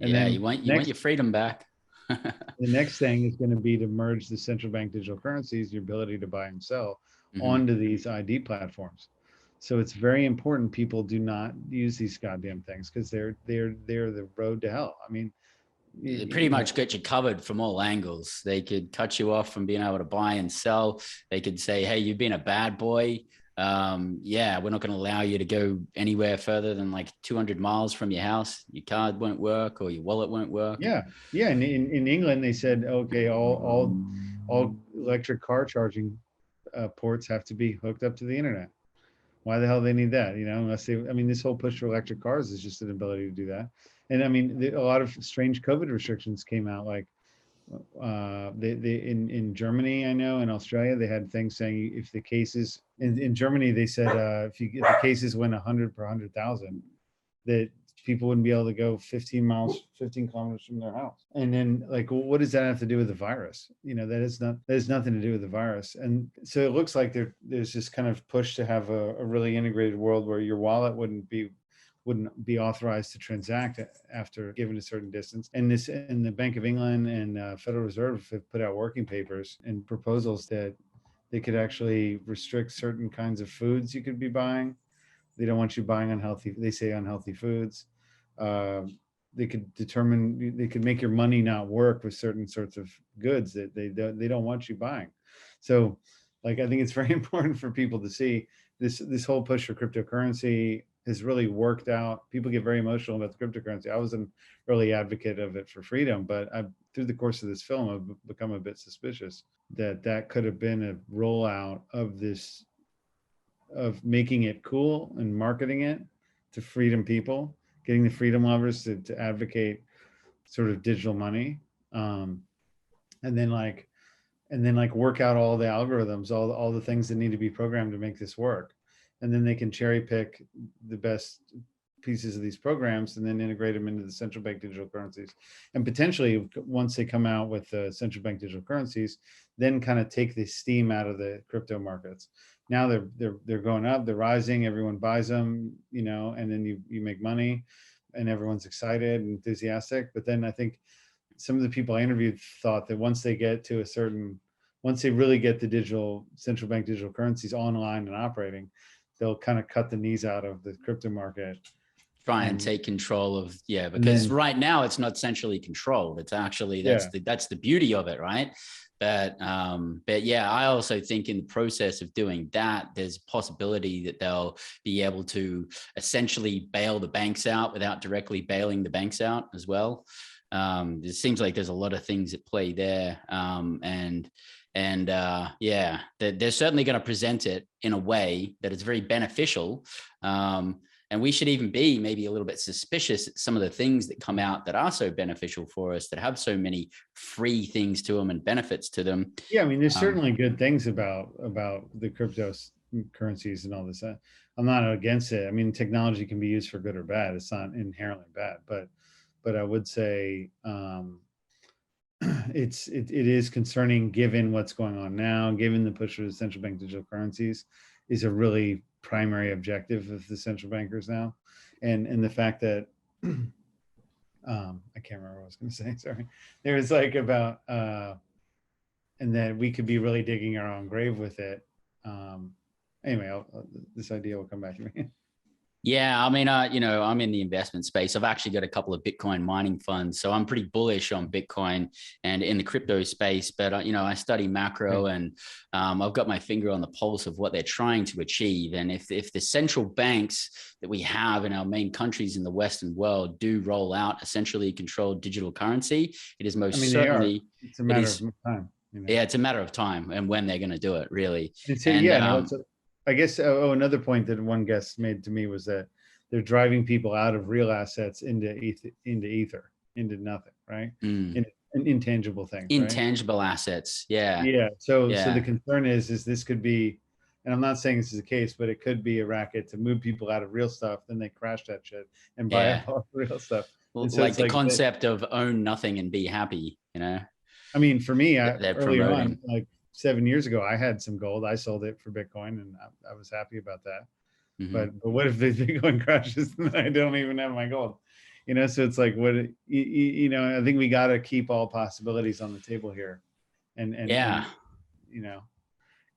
And then you want your freedom back. The next thing is going to be to merge the central bank digital currencies, your ability to buy and sell, onto these ID platforms. So it's very important people do not use these goddamn things, because they're the road to hell. I mean, they pretty much get you covered from all angles. They could cut you off from being able to buy and sell. They could say, hey, you've been a bad boy. Yeah, we're not going to allow you to go anywhere further than like 200 miles from your house. Your card won't work, or your wallet won't work. Yeah. And in England, they said, okay, all electric car charging ports have to be hooked up to the internet. Why the hell do they need that? Unless they, I mean, this whole push for electric cars is just an ability to do that. And I mean, a lot of strange COVID restrictions came out, like in Germany, I know, in Australia, they had things saying if the cases in Germany, they said if the cases went 100 per 100,000, that people wouldn't be able to go 15 kilometers from their house. And then, like, well, what does that have to do with the virus? That has nothing to do with the virus. And so it looks like there's this kind of push to have a really integrated world where your wallet wouldn't be authorized to transact after given a certain distance. And the Bank of England and Federal Reserve have put out working papers and proposals that they could actually restrict certain kinds of foods you could be buying. They don't want you buying unhealthy foods. They could make your money not work with certain sorts of goods that they don't want you buying. So, like, I think it's very important for people to see this whole push for cryptocurrency has really worked out. People get very emotional about the cryptocurrency. I was an early advocate of it for freedom, but through the course of this film, I've become a bit suspicious that could have been a rollout of making it cool and marketing it to freedom people, getting the freedom lovers to advocate sort of digital money, and then work out all the algorithms, all the things that need to be programmed to make this work. And then they can cherry pick the best pieces of these programs and then integrate them into the central bank digital currencies. And potentially, once they come out with the central bank digital currencies, then kind of take the steam out of the crypto markets. Now they're going up, they're rising, everyone buys them, and then you make money and everyone's excited and enthusiastic. But then I think some of the people I interviewed thought that once they really get the central bank digital currencies online and operating, they'll kind of cut the knees out of the crypto market. Try and take control of, because right now it's not centrally controlled. It's actually, that's the beauty of it, right? But yeah, I also think in the process of doing that, there's a possibility that they'll be able to essentially bail the banks out without directly bailing the banks out as well. It seems like there's a lot of things at play there. Yeah, they're certainly going to present it in a way that is very beneficial. And we should even be maybe a little bit suspicious at some of the things that come out that are so beneficial for us, that have so many free things to them and benefits to them. Yeah, I mean, there's certainly good things about the cryptocurrencies and all this. I'm not against it. I mean, technology can be used for good or bad. It's not inherently bad, but I would say it is concerning, given what's going on now, given the push for the central bank digital currencies is a really primary objective of the central bankers now, and the fact that I can't remember what I was going to say. Sorry, there was like about and that we could be really digging our own grave with it. Anyway, this idea will come back to me. Yeah, I mean, I'm in the investment space. I've actually got a couple of Bitcoin mining funds, so I'm pretty bullish on Bitcoin and in the crypto space. But I study macro, and I've got my finger on the pulse of what they're trying to achieve. And if the central banks that we have in our main countries in the Western world do roll out a centrally controlled digital currency, it is most certainly it's a matter of time. Yeah, it's a matter of time and when they're going to do it, really. I guess another point that one guest made to me was that they're driving people out of real assets into ether, into nothing, right? In intangible things. Intangible assets, yeah. Yeah. So the concern is this could be, and I'm not saying this is the case, but it could be a racket to move people out of real stuff, then they crash that shit and buy up all the real stuff. Well, so like the concept of own nothing and be happy, I mean, for me, early on, like 7 years ago, I had some gold. I sold it for Bitcoin, and I was happy about that. Mm-hmm. But what if the Bitcoin crashes and I don't even have my gold? You know, so it's like, what, you know, I think we got to keep all possibilities on the table here. And you know,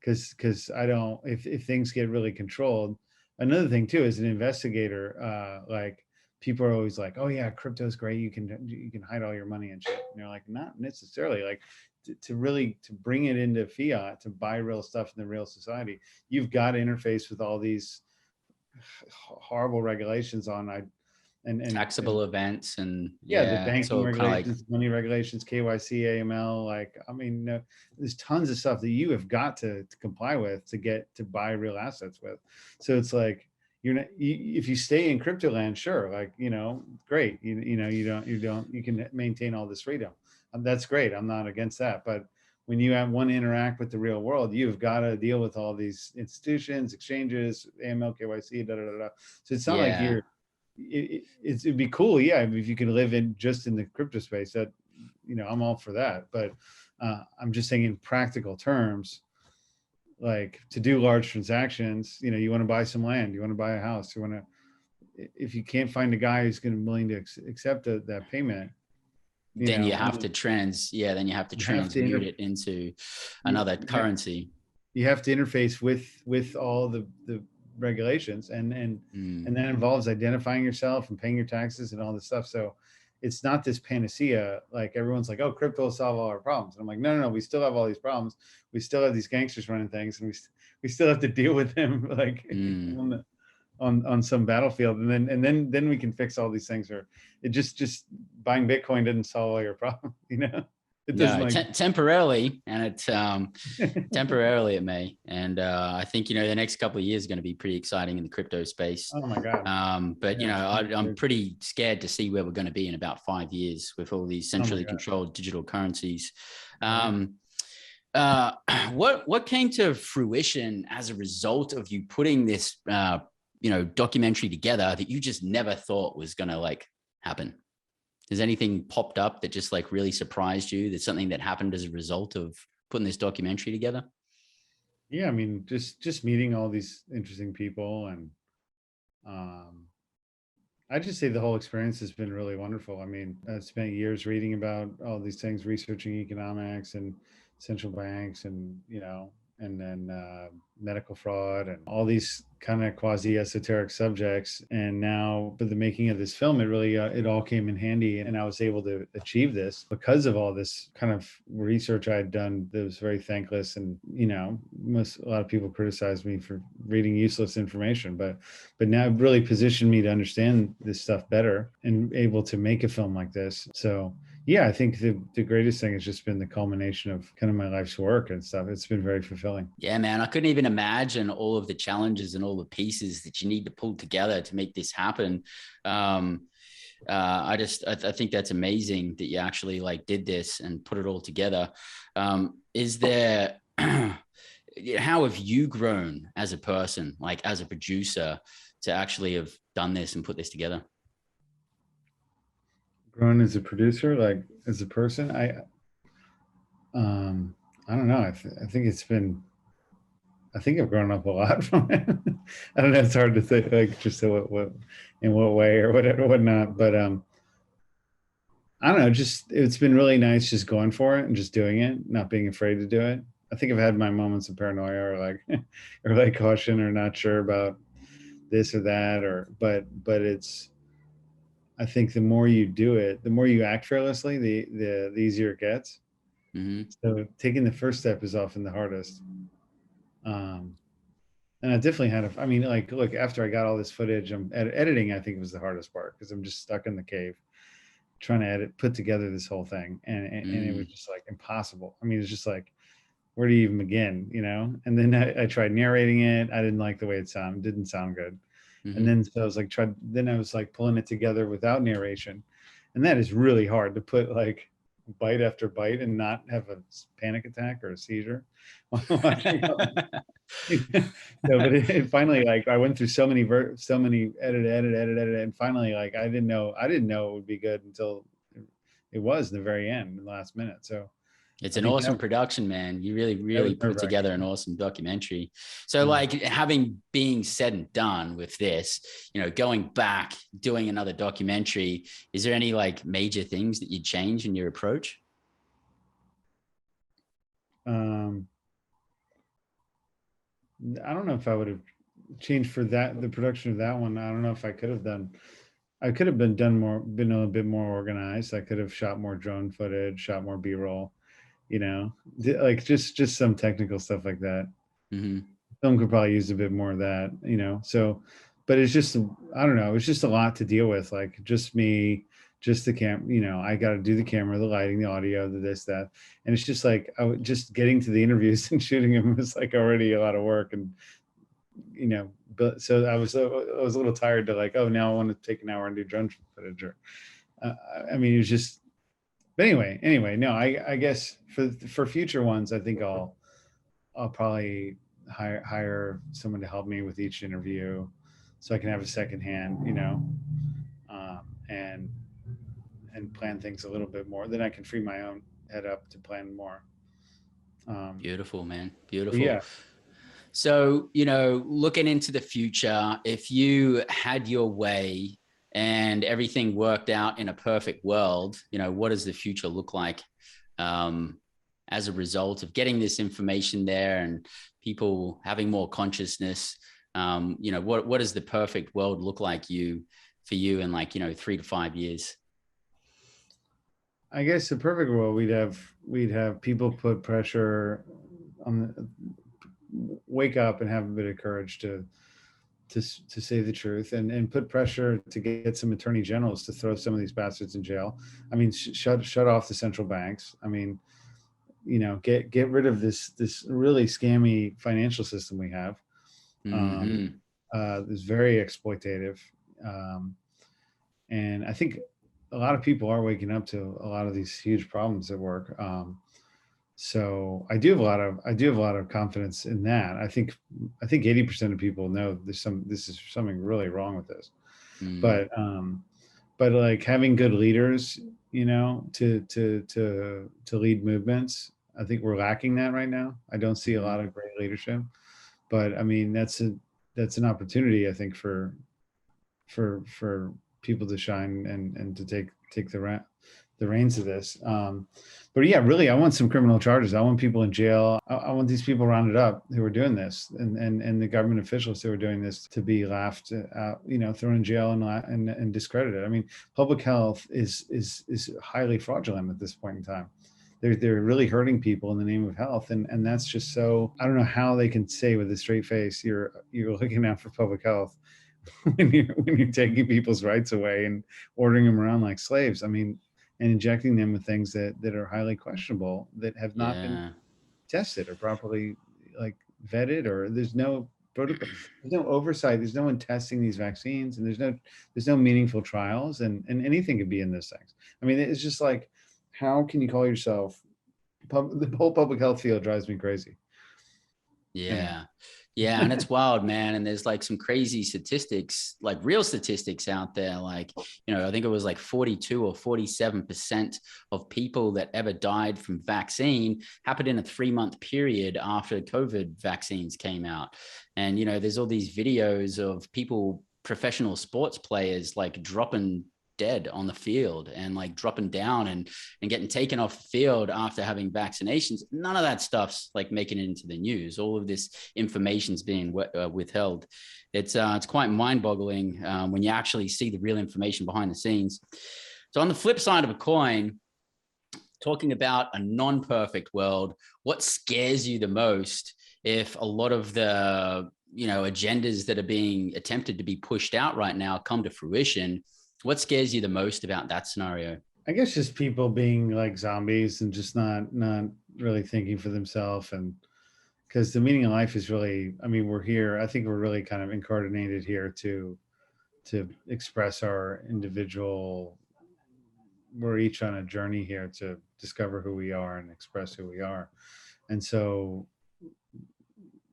because I don't, if things get really controlled. Another thing too, as an investigator, like people are always like, oh yeah, crypto's great, you can hide all your money and shit. And you're like, not necessarily. Like to really bring it into fiat, to buy real stuff in the real society, you've got to interface with all these horrible regulations on and taxable events and the banking so regulations, money regulations, KYC, AML. Like, I mean, there's tons of stuff that you have got to comply with to get to buy real assets with. So it's like, you're not, if you stay in crypto land, sure, like, you know, great, you know, you can maintain all this freedom. That's great. I'm not against that. But when you want to interact with the real world, you've got to deal with all these institutions, exchanges, AML, KYC, So it's not like you're, it'd be cool, yeah, if you could live just in the crypto space. That, you know, I'm all for that. But I'm just saying, in practical terms, like to do large transactions, you know, you want to buy some land, you want to buy a house, you want to, if you can't find a guy who's going to be willing to accept that payment, then you have to transmute it into another currency. You have to interface with all the regulations, and that involves identifying yourself and paying your taxes and all this stuff. So it's not this panacea. Like, everyone's like, oh, crypto will solve all our problems. And I'm like, no, we still have all these problems. We still have these gangsters running things, and we still have to deal with them like on some battlefield. And then we can fix all these things. Or it just buying Bitcoin didn't solve all your problems, you know? It doesn't, temporarily, and it's temporarily it may. And I think, you know, the next couple of years are going to be pretty exciting in the crypto space. Oh my God. But you know, I'm pretty scared to see where we're going to be in about 5 years with all these centrally controlled digital currencies. What came to fruition as a result of you putting this, you know, documentary together that you just never thought was going to like happen? Has anything popped up that just like really surprised you? That's something that happened as a result of putting this documentary together? Yeah, I mean, just meeting all these interesting people, and I just say the whole experience has been really wonderful. I mean, I spent years reading about all these things, researching economics and central banks, and, you know, and then medical fraud and all these kind of quasi-esoteric subjects. And now, for the making of this film, it really, it all came in handy. And I was able to achieve this because of all this kind of research I had done that was very thankless. And, you know, a lot of people criticized me for reading useless information, but now it really positioned me to understand this stuff better and able to make a film like this. So yeah, I think the greatest thing has just been the culmination of kind of my life's work and stuff. It's been very fulfilling. Yeah, man, I couldn't even imagine all of the challenges and all the pieces that you need to pull together to make this happen. I think that's amazing that you actually like did this and put it all together. Is there, how have you grown as a person, like as a producer, to actually have done this and put this together? Grown as a producer, like as a person, I don't know. I think it's been, I think I've grown up a lot from it. I don't know. It's hard to say, like, just what in what way or whatever, whatnot. But I don't know. Just, it's been really nice just going for it and just doing it, not being afraid to do it. I think I've had my moments of paranoia or like caution or not sure about this or that, but it's, I think the more you do it, the more you act fearlessly, the easier it gets. So taking the first step is often the hardest. And I definitely had I mean, like, look, after I got all this footage, editing, I think, was the hardest part, because I'm just stuck in the cave trying to put together this whole thing. And it was just like impossible. I mean, it's just like, where do you even begin, you know? And then I tried narrating it. I didn't like the way it sounded. It didn't sound good. And then so I was like pulling it together without narration. And that is really hard to put like bite after bite and not have a panic attack or a seizure. But it finally, like, I went through so many edit, and finally, like, I didn't know it would be good until it was the very end, the last minute. So It's an awesome production, man. You really put together an awesome documentary. So like having being said and done with this, you know, going back, doing another documentary, is there any like major things that you'd change in your approach? I don't know if I would have changed for that, the production of that one. I don't know if I could have been a bit more organized. I could have shot more drone footage, shot more B-roll, you know, like just some technical stuff like that. Film could probably use a bit more of that, you know. So, but it's just, I don't know, it's just a lot to deal with. Like just me, just the camera, you know, I got to do the camera, the lighting, the audio, the this, that. And it's just like, just getting to the interviews and shooting them was like already a lot of work. And, you know, but so I was a little tired to like, oh, now I want to take an hour and do drone footage. Or, I mean, it was just, but anyway, no, I guess for future ones, I think I'll probably hire someone to help me with each interview, so I can have a second hand, you know, and plan things a little bit more. Then I can free my own head up to plan more. Beautiful, man. Beautiful. Yeah. So, you know, looking into the future, if you had your way and everything worked out in a perfect world, you know, what does the future look like as a result of getting this information there and people having more consciousness? You know, what does the perfect world look like for you in like, you know, 3 to 5 years? I guess the perfect world, we'd have people put pressure on wake up and have a bit of courage to say the truth and put pressure to get some attorney generals to throw some of these bastards in jail. I mean, shut off the central banks. I mean, you know, get rid of this really scammy financial system we have. It's very exploitative. And I think a lot of people are waking up to a lot of these huge problems at work. So I do have a lot of confidence in that. I think 80% of people know this is something really wrong with this. But like having good leaders, you know, to lead movements, I think we're lacking that right now. I don't see a lot of great leadership, but I mean, that's an opportunity, I think, for people to shine and to take the reins of this. But yeah, really, I want some criminal charges. I want people in jail. I want these people rounded up who are doing this, and the government officials who are doing this to be laughed out, you know, thrown in jail and discredited. I mean, public health is highly fraudulent at this point in time. They're really hurting people in the name of health, and that's just so. I don't know how they can say with a straight face you're looking out for public health when you're taking people's rights away and ordering them around like slaves. I mean, and injecting them with things that are highly questionable, that have not been tested or properly like vetted, or there's no protocol, there's no oversight, there's no one testing these vaccines, and there's no meaningful trials, and anything could be in those things. I mean, it's just like, how can you call yourself the whole public health field drives me crazy. Yeah, and it's wild, man. And there's like some crazy statistics, like real statistics out there. Like, you know, I think it was like 42 or 47% of people that ever died from vaccine happened in a 3-month period after COVID vaccines came out. And, you know, there's all these videos of people, professional sports players, like dropping dead on the field and like dropping down and getting taken off the field after having vaccinations. None of that stuff's like making it into the news. All of this information's being withheld. It's quite mind-boggling when you actually see the real information behind the scenes. So on the flip side of a coin, talking about a non-perfect world, what scares you the most if a lot of the, you know, agendas that are being attempted to be pushed out right now come to fruition? What scares you the most about that scenario? I guess just people being like zombies and just not really thinking for themselves. And because the meaning of life is really, I mean, we're here, I think we're really kind of incarnated here to express our individual, we're each on a journey here to discover who we are and express who we are. And so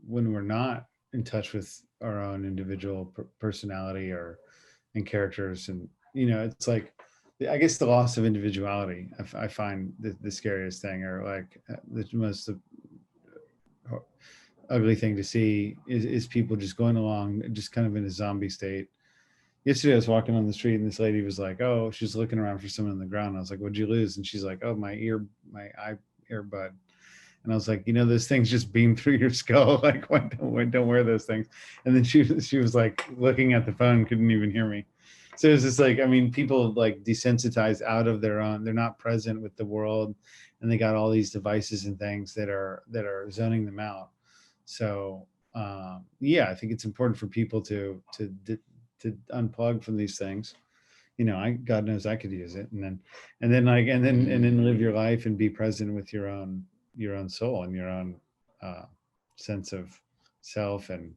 when we're not in touch with our own individual personality and characters, and, you know, it's like I guess the loss of individuality, I find the scariest thing, or like the most ugly thing to see is people just going along just kind of in a zombie state. Yesterday I was walking on the street and this lady was like, oh, she's looking around for someone on the ground. I was like, what'd you lose? And she's like, oh, my earbud. And I was like, you know, those things just beam through your skull. Like, don't wear those things. And then she was like looking at the phone, couldn't even hear me. So it's just like, I mean, people like desensitize out of their own, they're not present with the world, and they got all these devices and things that are zoning them out. So yeah, I think it's important for people to unplug from these things. You know, God knows I could use it, and then live your life and be present with your own soul and your own sense of self, and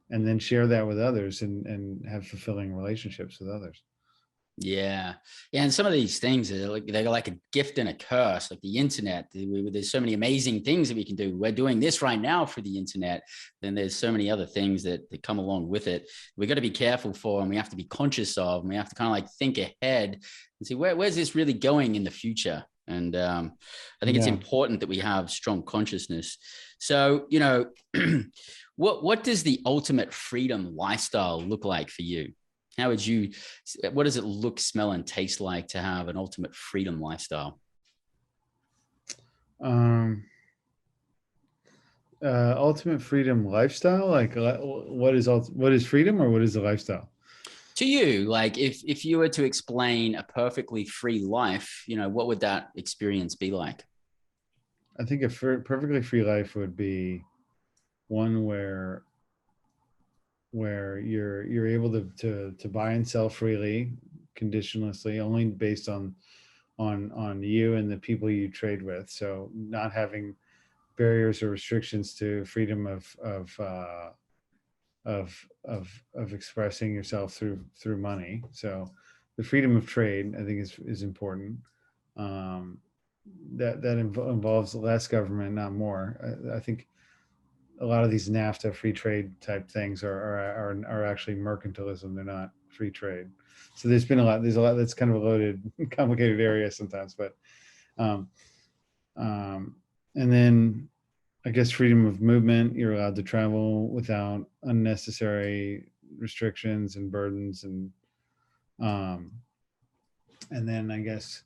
then share that with others and have fulfilling relationships with others. Yeah. And some of these things they're like a gift and a curse, like the internet. There's so many amazing things that we can do. We're doing this right now for the internet. Then there's so many other things that come along with it. We got to be careful for, and we have to be conscious of, and we have to kind of like think ahead and see where's this really going in the future. And I think it's important that we have strong consciousness. So, you know, what does the ultimate freedom lifestyle look like for you? What does it look, smell, and taste like to have an ultimate freedom lifestyle? Ultimate freedom lifestyle, like what is freedom, or what is the lifestyle? To you, like if you were to explain a perfectly free life, you know, what would that experience be like? I think a perfectly free life would be one where you're able to buy and sell freely, conditionlessly, only based on you and the people you trade with. So not having barriers or restrictions to freedom of expressing yourself through money. So the freedom of trade, I think, is important. That involves less government, not more. I think a lot of these NAFTA free trade type things are actually mercantilism. They're not free trade. So there's a lot that's kind of a loaded, complicated area sometimes. But and then I guess freedom of movement. You're allowed to travel without unnecessary restrictions and burdens, and then I guess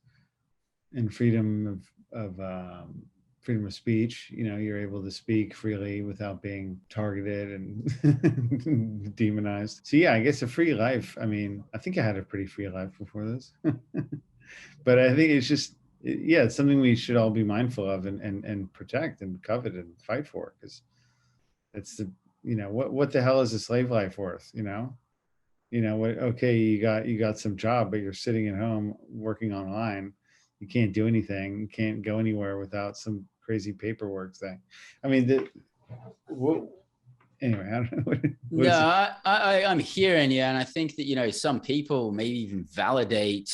in freedom of speech, you know, you're able to speak freely without being targeted and demonized. So yeah, I guess a free life. I mean, I think I had a pretty free life before this, but I think it's just, it's something we should all be mindful of and protect and covet and fight for, because it's what the hell is a slave life worth? Okay, you got some job, but you're sitting at home working online. You can't do anything. You can't go anywhere without some crazy paperwork thing. I mean, anyway, I don't know. No, I'm hearing you, and I think that some people maybe even validate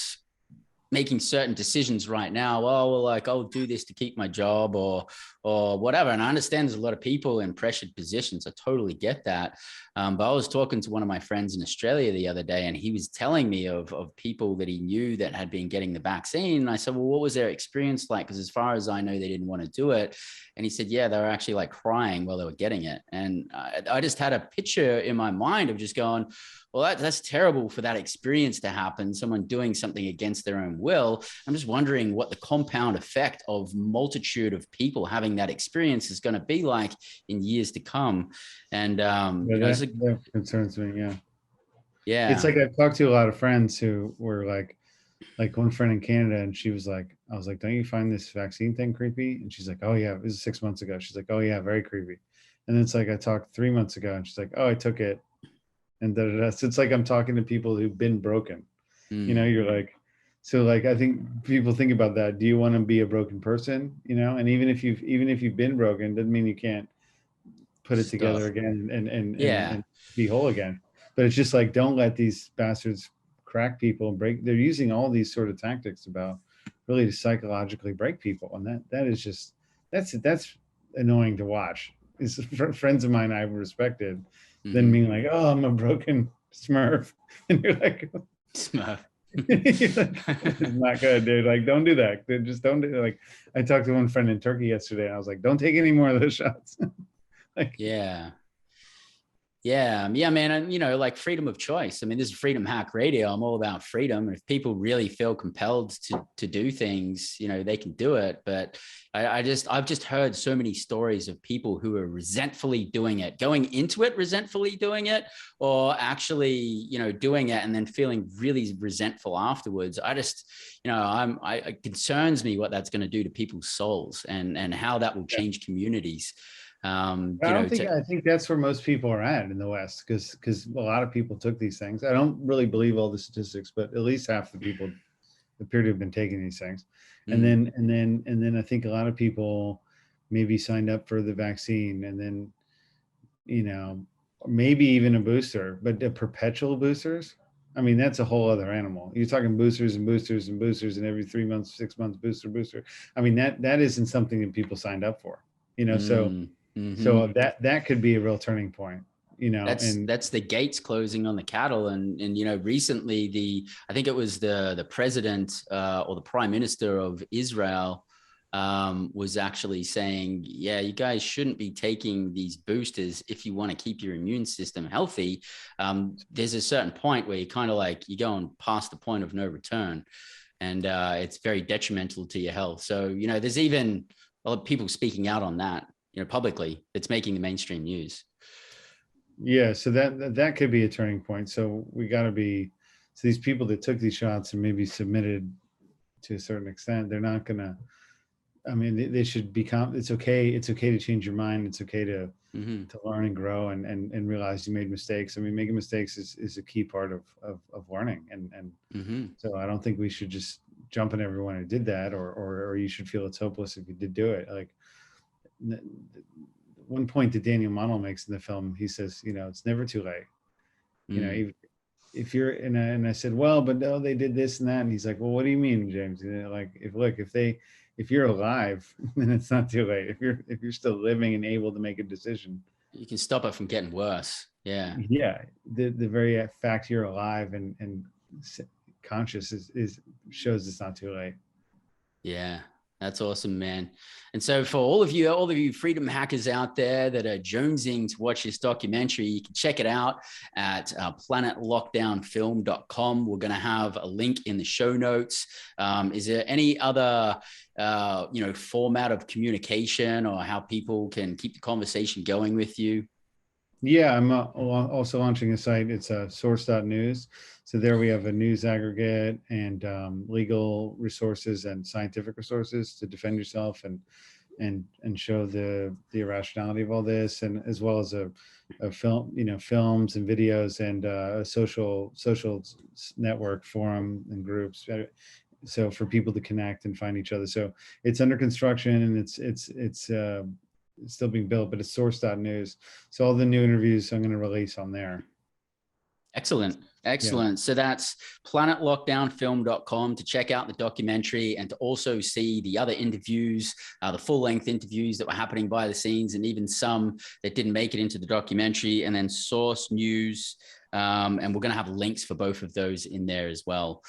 making certain decisions right now. Oh, well, like I'll do this to keep my job or whatever. And I understand there's a lot of people in pressured positions. I totally get that. But I was talking to one of my friends in Australia the other day, and he was telling me of people that he knew that had been getting the vaccine. And I said, well, what was their experience like? Because as far as I know, they didn't want to do it. And he said, yeah, they were actually like crying while they were getting it. And I just had a picture in my mind of just going, well, that's terrible for that experience to happen, someone doing something against their own will. I'm just wondering what the compound effect of multitude of people having that experience is going to be like in years to come. And that concerns me. Yeah. It's like I've talked to a lot of friends who were like one friend in Canada, and she was like, I was like, don't you find this vaccine thing creepy? And she's like, oh yeah, it was 6 months ago. She's like, oh yeah, very creepy. And then it's like I talked 3 months ago, and she's like, oh, I took it. And so it's like I'm talking to people who've been broken. You're like, so like I think people think about that. Do you want to be a broken person? And even if you've been broken, doesn't mean you can't put it together again and be whole again. But it's just like, don't let these bastards crack people and break. They're using all these sort of tactics about really to psychologically break people, and that is just that's annoying to watch. It's friends of mine I've respected. Then being like, oh, I'm a broken Smurf. And you're like, Smurf. It's not good, dude. Like, don't do that. Just don't do it. Like, I talked to one friend in Turkey yesterday, and I was like, don't take any more of those shots. Like, yeah, man. And, like freedom of choice. I mean, this is Freedom Hack Radio. I'm all about freedom. And if people really feel compelled to do things, they can do it. But I've just heard so many stories of people who are resentfully doing it, going into it, resentfully doing it, or actually, doing it and then feeling really resentful afterwards. It concerns me what that's going to do to people's souls and how that will change communities. I think that's where most people are at in the West, because a lot of people took these things. I don't really believe all the statistics, but at least half the people appear to have been taking these things. And then I think a lot of people maybe signed up for the vaccine, and then, maybe even a booster, but the perpetual boosters, I mean, that's a whole other animal. You're talking boosters and boosters and boosters, and every 3 months, 6 months, booster. I mean, that isn't something that people signed up for, so that could be a real turning point, that's the gates closing on the cattle. And recently I think it was the president or the prime minister of Israel was actually saying, yeah, you guys shouldn't be taking these boosters if you want to keep your immune system healthy. There's a certain point where you're going past the point of no return, and it's very detrimental to your health. So, there's even a lot of people speaking out on that, publicly. It's making the mainstream news. Yeah, so that could be a turning point. So we got to be, so these people that took these shots and maybe submitted to a certain extent, they're not gonna, I mean, they should become, it's okay to change your mind. It's okay to learn and grow and realize you made mistakes. I mean, making mistakes is a key part of learning. And so I don't think we should just jump on everyone who did that, or you should feel it's hopeless if you did do it. Like, one point that Daniel Monell makes in the film, he says, it's never too late. If you're, and I said, well, but no, they did this and that. And he's like, well, what do you mean, James? If you're alive, then it's not too late. If you're still living and able to make a decision, you can stop it from getting worse. Yeah. Yeah. The very fact you're alive and conscious shows it's not too late. Yeah. That's awesome, man. And so for all of you freedom hackers out there that are jonesing to watch this documentary, you can check it out at planetlockdownfilm.com. We're going to have a link in the show notes. Is there any other, format of communication or how people can keep the conversation going with you? Yeah, I'm also launching a site. It's source.news. So there we have a news aggregate and legal resources and scientific resources to defend yourself and show the irrationality of all this, and as well as a film, films and videos, and a social network forum and groups. So for people to connect and find each other. So it's under construction, and it's still being built, but it's source.news. So all the new interviews I'm going to release on there. Excellent. Yeah. So that's planetlockdownfilm.com to check out the documentary and to also see the other interviews, the full-length interviews that were happening behind the scenes, and even some that didn't make it into the documentary, and then Source News. And we're going to have links for both of those in there as well.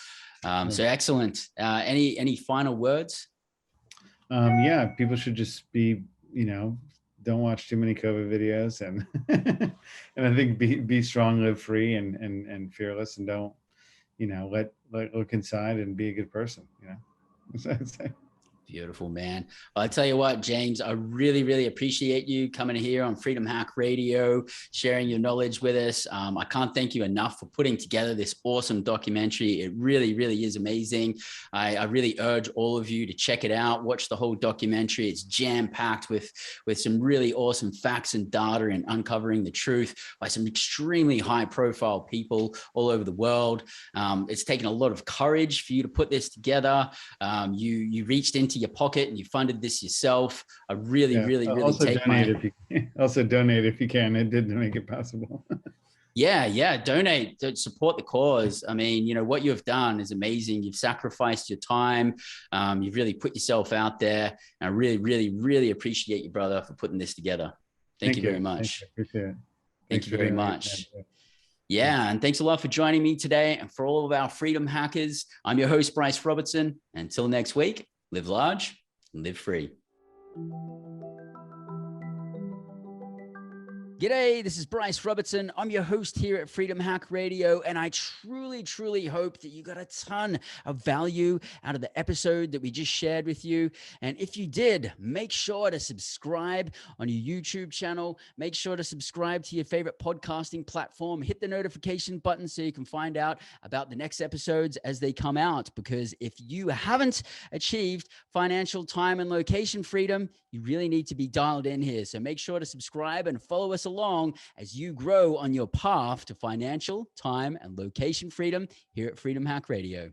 So excellent. Any final words? Yeah, people should just be, don't watch too many COVID videos, and and I think be strong, live free, and fearless, and don't, let look inside and be a good person. Beautiful, man. Well, I tell you what, James, I really, really appreciate you coming here on Freedom Hack Radio, sharing your knowledge with us. I can't thank you enough for putting together this awesome documentary. It really, really is amazing. I really urge all of you to check it out, watch the whole documentary. It's jam-packed with some really awesome facts and data, and uncovering the truth by some extremely high-profile people all over the world. It's taken a lot of courage for you to put this together. You reached into your pocket and you funded this yourself. I really also donate if you can. It did make it possible. Donate to support the cause. I mean, what you've done is amazing. You've sacrificed your time. You've really put yourself out there. And I really, really, really appreciate you, brother, for putting this together. Thank you very much. Appreciate it. Thank you very much. Yeah, and thanks a lot for joining me today. And for all of our freedom hackers, I'm your host, Bryce Robertson. Until next week, live large, live free. G'day, this is Bryce Robertson. I'm your host here at Freedom Hack Radio, and I truly, truly hope that you got a ton of value out of the episode that we just shared with you. And if you did, make sure to subscribe on your YouTube channel. Make sure to subscribe to your favorite podcasting platform. Hit the notification button so you can find out about the next episodes as they come out. Because if you haven't achieved financial time and location freedom, you really need to be dialed in here. So make sure to subscribe and follow us along as you grow on your path to financial, time, and location freedom here at Freedom Hack Radio.